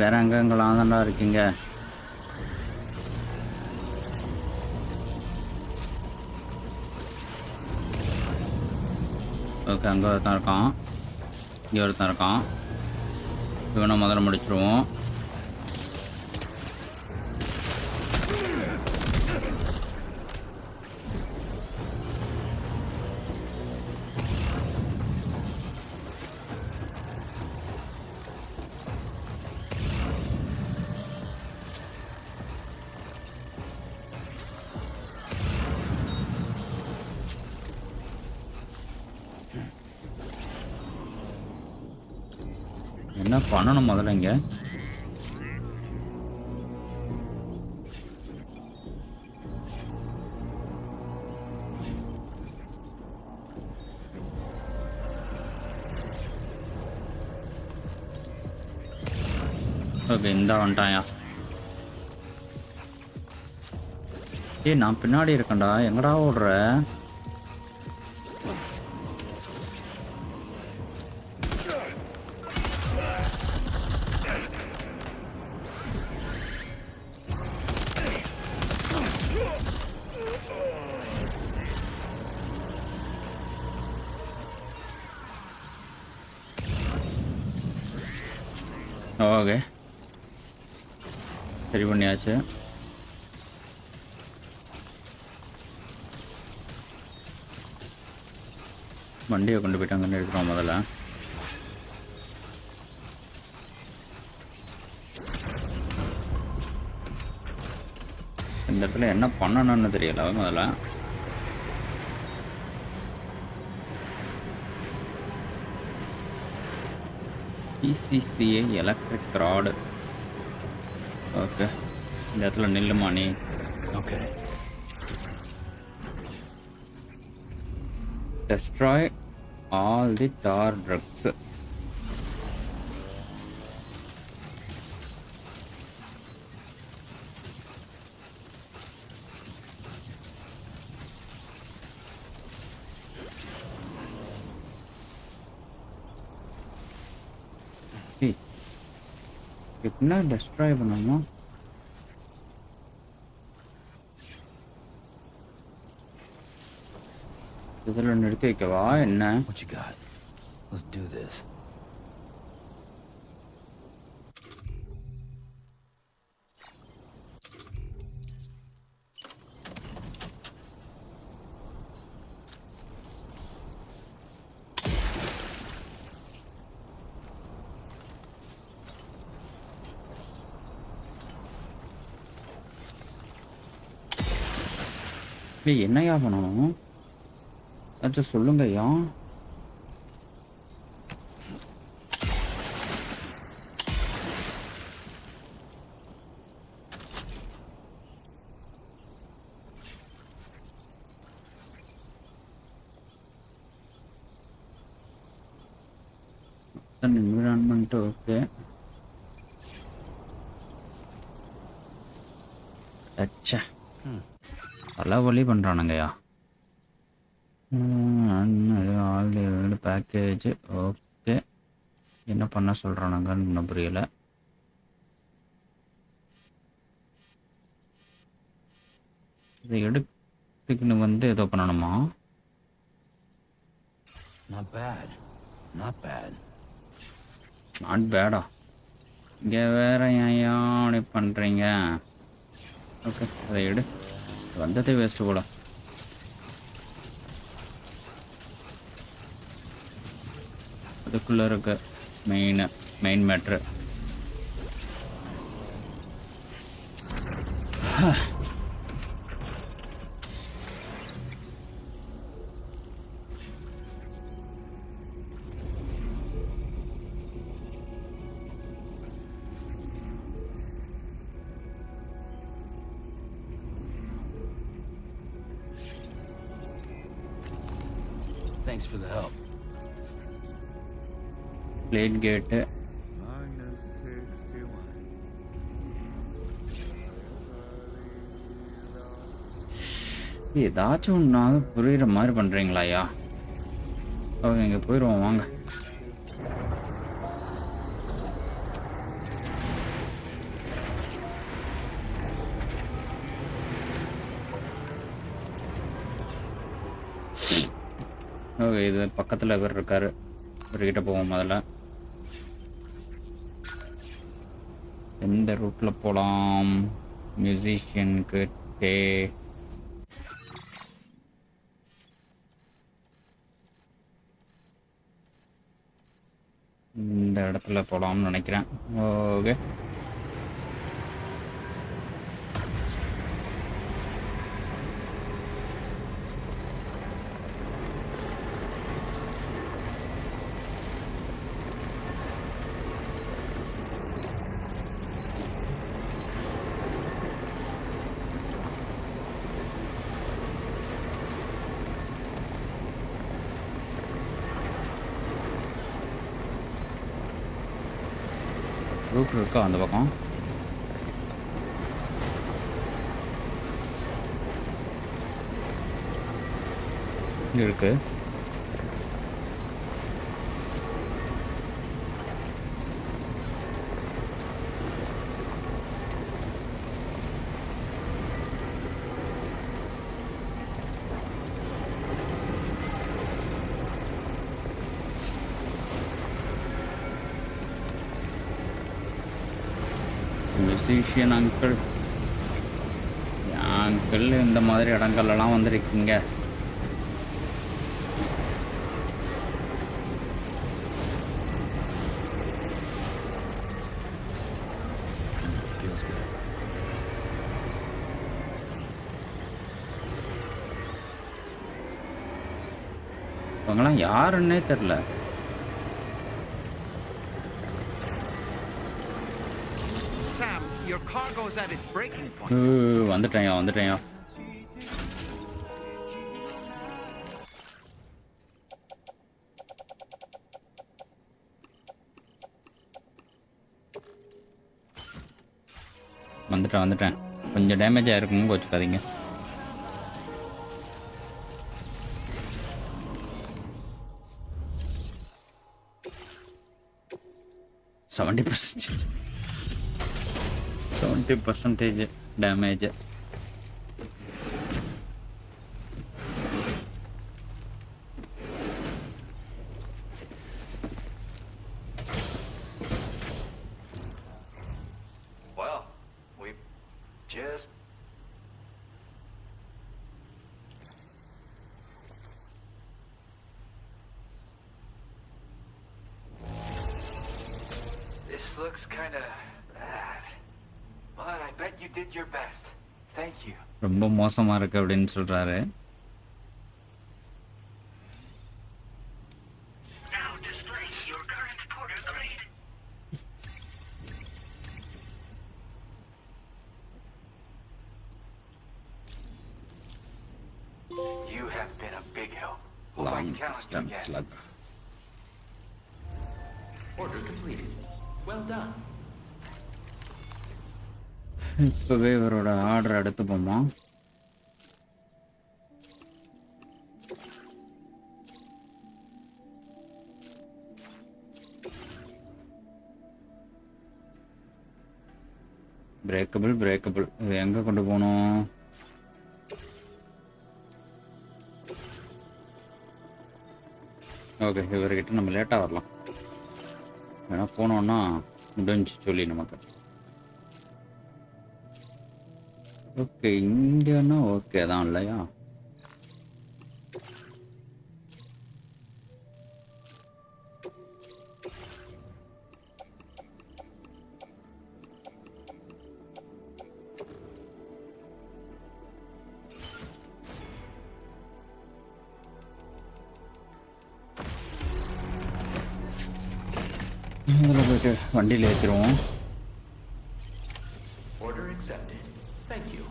Speaker 1: வேற எங்கெங்கெல்லாம் தான்டா இருக்கீங்க? ஓகே, அங்கே ஒருத்தன் இருக்கான், இங்கே ஒருத்தன் இருக்கான். இவனை முதல்ல முடிச்சிருவோம். என்ன பண்ணணும் முதல்ல இங்க? ஓகே, இந்த வந்துட்டாயா? நான் பின்னாடி இருக்கேன்டா, எங்கடா ஓடுற? ஓகே, சரி பண்ணியாச்சு. வண்டியை கொண்டு போயிட்டாங்கன்னு எடுக்கிறோம் முதல்ல. இந்த இடத்துல என்ன பண்ணணும்னு தெரியல முதல்ல. PCCA electric rod. ஓகே, இந்த இடத்துல நில்லுமா நீ?
Speaker 4: Okay.
Speaker 1: Destroy all the tar drugs. என்ன டெஸ்ட்ராய் பண்ணணுமா? இதில் நிறுத்தி வைக்கவா என்ன?
Speaker 4: What you got? Let's do this.
Speaker 1: என்னையா பண்ணணும்? அதான் சொல்லுங்கய்யா. Environment okay. அச்சா, பல வழி பண்ணுறானுங்கய்யா. All package okay. என்ன பண்ண சொல்கிறானுங்கன்னு இன்னும் புரியல. இதை எடுத்துக்கின்னு வந்து ஏதோ பண்ணணுமா?
Speaker 4: Not bad. Not bad.
Speaker 1: Not பேடா. இங்கே வேற ஏன் அப்படி பண்ணுறீங்க? ஓகே, அதை எடு. வந்ததே வேஸ்ட்டு போல. அதுக்குள்ளே இருக்க main matter.
Speaker 4: Thanks for the help.
Speaker 1: Plate கேட்டு. ஏதாச்சும் ஒன்றா புரியுற மாதிரி பண்ணுறீங்களாயா? ஓகே, இங்கே போயிடுவோம் வாங்க. ஓகே, இது பக்கத்தில் இவர் இருக்காரு. இவர்கிட்ட போவோம் முதல்ல. எந்த ரூட்டில் போகலாம்? மியூசிஷியனுக்கு இந்த இடத்துல போகலாம்னு நினைக்கிறேன். ஓகே, ரூட் இருக்கா அந்த பக்கம்? இருக்கு. மியூசிஷியன் அங்கிள், அங்கிள் இந்த மாதிரி இடங்கள்லாம் வந்திருக்கீங்க. இவங்கெல்லாம் யாருன்னே தெரில.
Speaker 2: Your cargo's at its breaking point.
Speaker 1: வந்துட்டேன். கொஞ்சம் டேமேஜ் ஆயிருக்கும், கோச்சுக்காதீங்க. %70 damage.
Speaker 11: Well, we just... This looks kinda bad. But I bet you did your best. Thank you.
Speaker 1: ரொம்ப மோசமா இருக்கு அப்படின்னு சொல்றாரு.
Speaker 8: Now display your current porter grade.
Speaker 11: You have been a big help. Hope I can count on you again.
Speaker 7: Order completed. Well done.
Speaker 1: இப்பவே இவரோட order எடுத்துப்போமா? Breakable இது எங்க கொண்டு போகணும்? ஓகே, இவர்கிட்ட நம்ம லேட்டாக வரலாம். ஏன்னா போனோன்னா முடிஞ்சு சொல்லி நமக்கு. ஓகே, இங்கன்னா ஓகே தான் இல்லையா? இதில் போய்ட்டு வண்டியில் ஏற்றிடுவோம்.
Speaker 7: Order accepted. Thank you.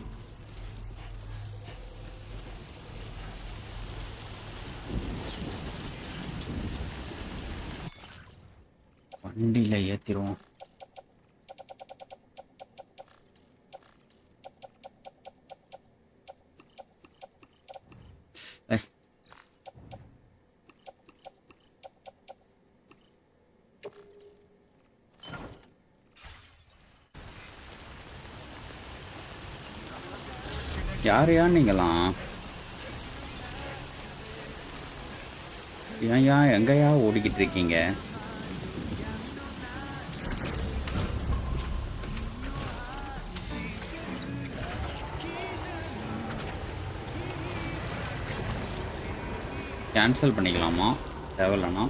Speaker 1: வண்டியில் ஏற்றிடுவோம். யாரையா நீங்களாம்? ஏன்யா எங்கயா ஓடிக்கிட்டு இருக்கீங்க? கேன்சல் பண்ணிக்கலாமா தேவையில்லண்ணா?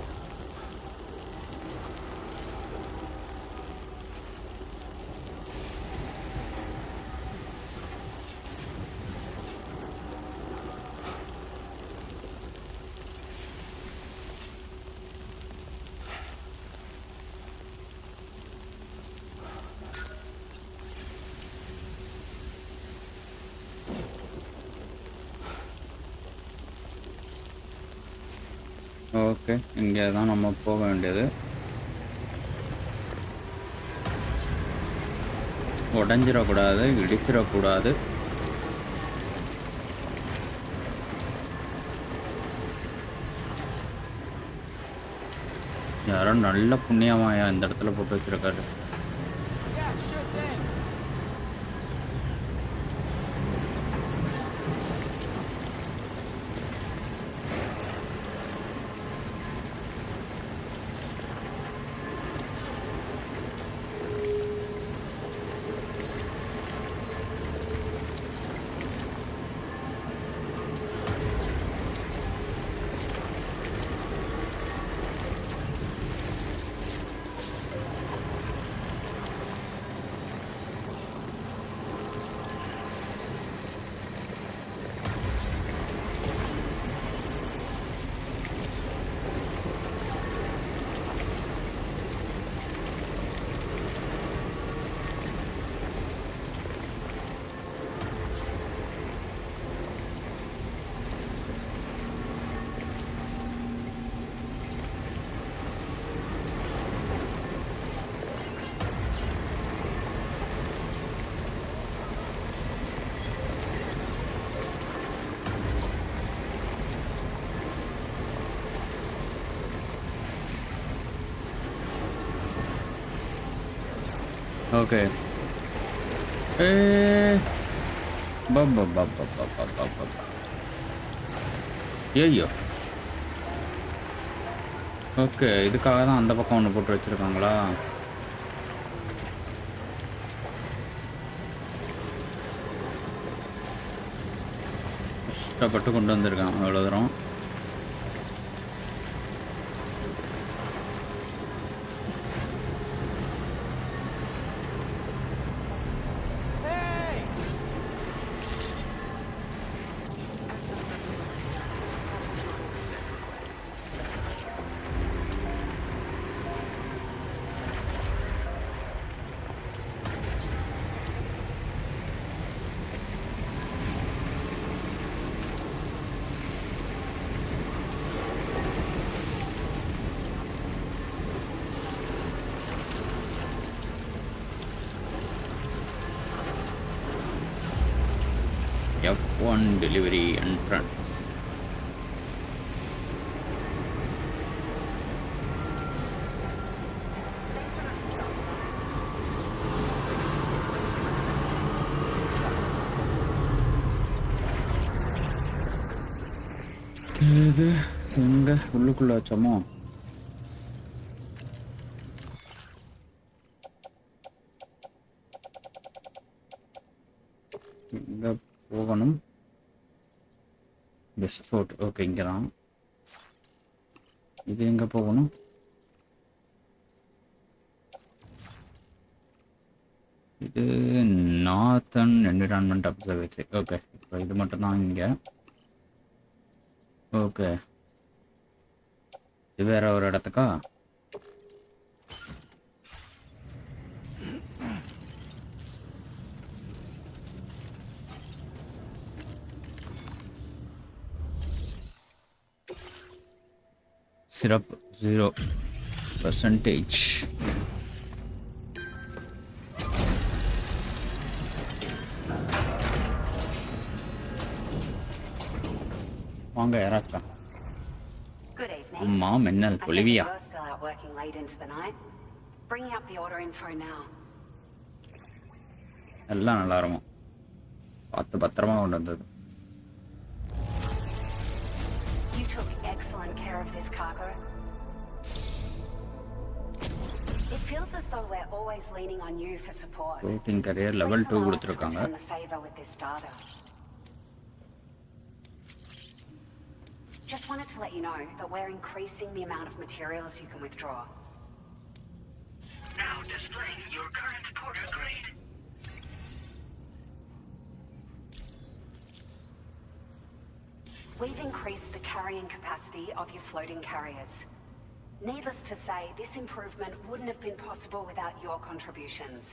Speaker 1: ஓகே, இங்கே தான் நம்ம போக வேண்டியது. உடஞ்சிடக்கூடாது, இடிச்சிடக்கூடாது. யாரோ நல்ல புண்ணியமாயா இந்த இடத்துல போட்டு வச்சிருக்காரு. ஓகே. ஐயோ. ஓகே, இதுக்காக தான் அந்த பக்கம் ஒன்று போட்டு வச்சிருக்காங்களா? கஷ்டப்பட்டு கொண்டு வந்திருக்கான் அவ்வளோ தூரம். F1 delivery entrance. இது எங்க உள்ளுக்குள்ள வச்சோமோ? எங்க போகணும்? Best fort. ஓகே, இங்கே தான். இது எங்கே போகணும்? இது நார்த்தன் என்விரான்மெண்ட் அப்சர்வேட்டரி. ஓகே, இப்போ இது மட்டும்தான் இங்கே. ஓகே, இது வேற ஒரு இடத்துக்கா? சிரப் 0%. வாங்க யாராச்சா?
Speaker 14: Good evening.
Speaker 1: அம்மா மின்னல் Bolivia.
Speaker 14: You're still out working late into the night. Bringing up the order info now.
Speaker 1: எல்லாம் நல்லா இருக்கும். பத்திரமா கொண்டு வந்தது.
Speaker 14: You took excellent care of this cargo. It feels as though we're always leaning on you for support.
Speaker 1: Floating career level 2 கொடுத்திருக்காங்க.
Speaker 14: Return the favor with this data. Just wanted to let you know that we're increasing the amount of materials you can withdraw.
Speaker 8: Now displaying your current porter grade.
Speaker 14: We've increased the carrying capacity of your floating carriers. Needless to say, this improvement wouldn't have been possible without your contributions.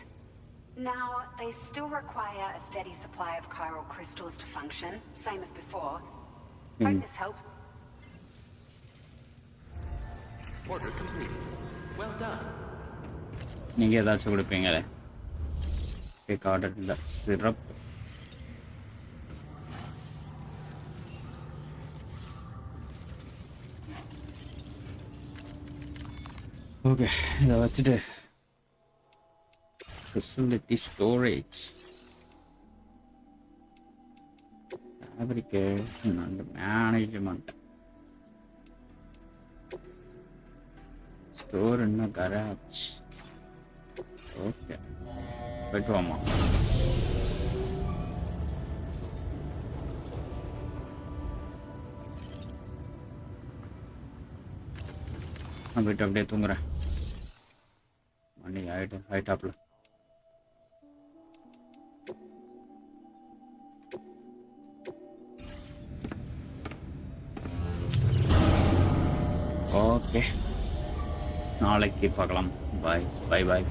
Speaker 14: Now, they still require a steady supply of chiral crystals to function, same as before. Hope this helps.
Speaker 7: Order completed. Well done.
Speaker 1: நீங்க ஏதாச்சும் கொடுப்பீங்களே? Cake order இல்ல. Syrup. Okay, இதை வச்சுட்டு facility storage, fabrication and management, store in garage. Okay, போயிட்டு வாமா. நான் போயிட்டு அப்படியே தூங்குறேன். மணி ஆயிட்டாப்ல. ஓகே, நாளைக்கு பார்க்கலாம். பாய் பாய் பாய்.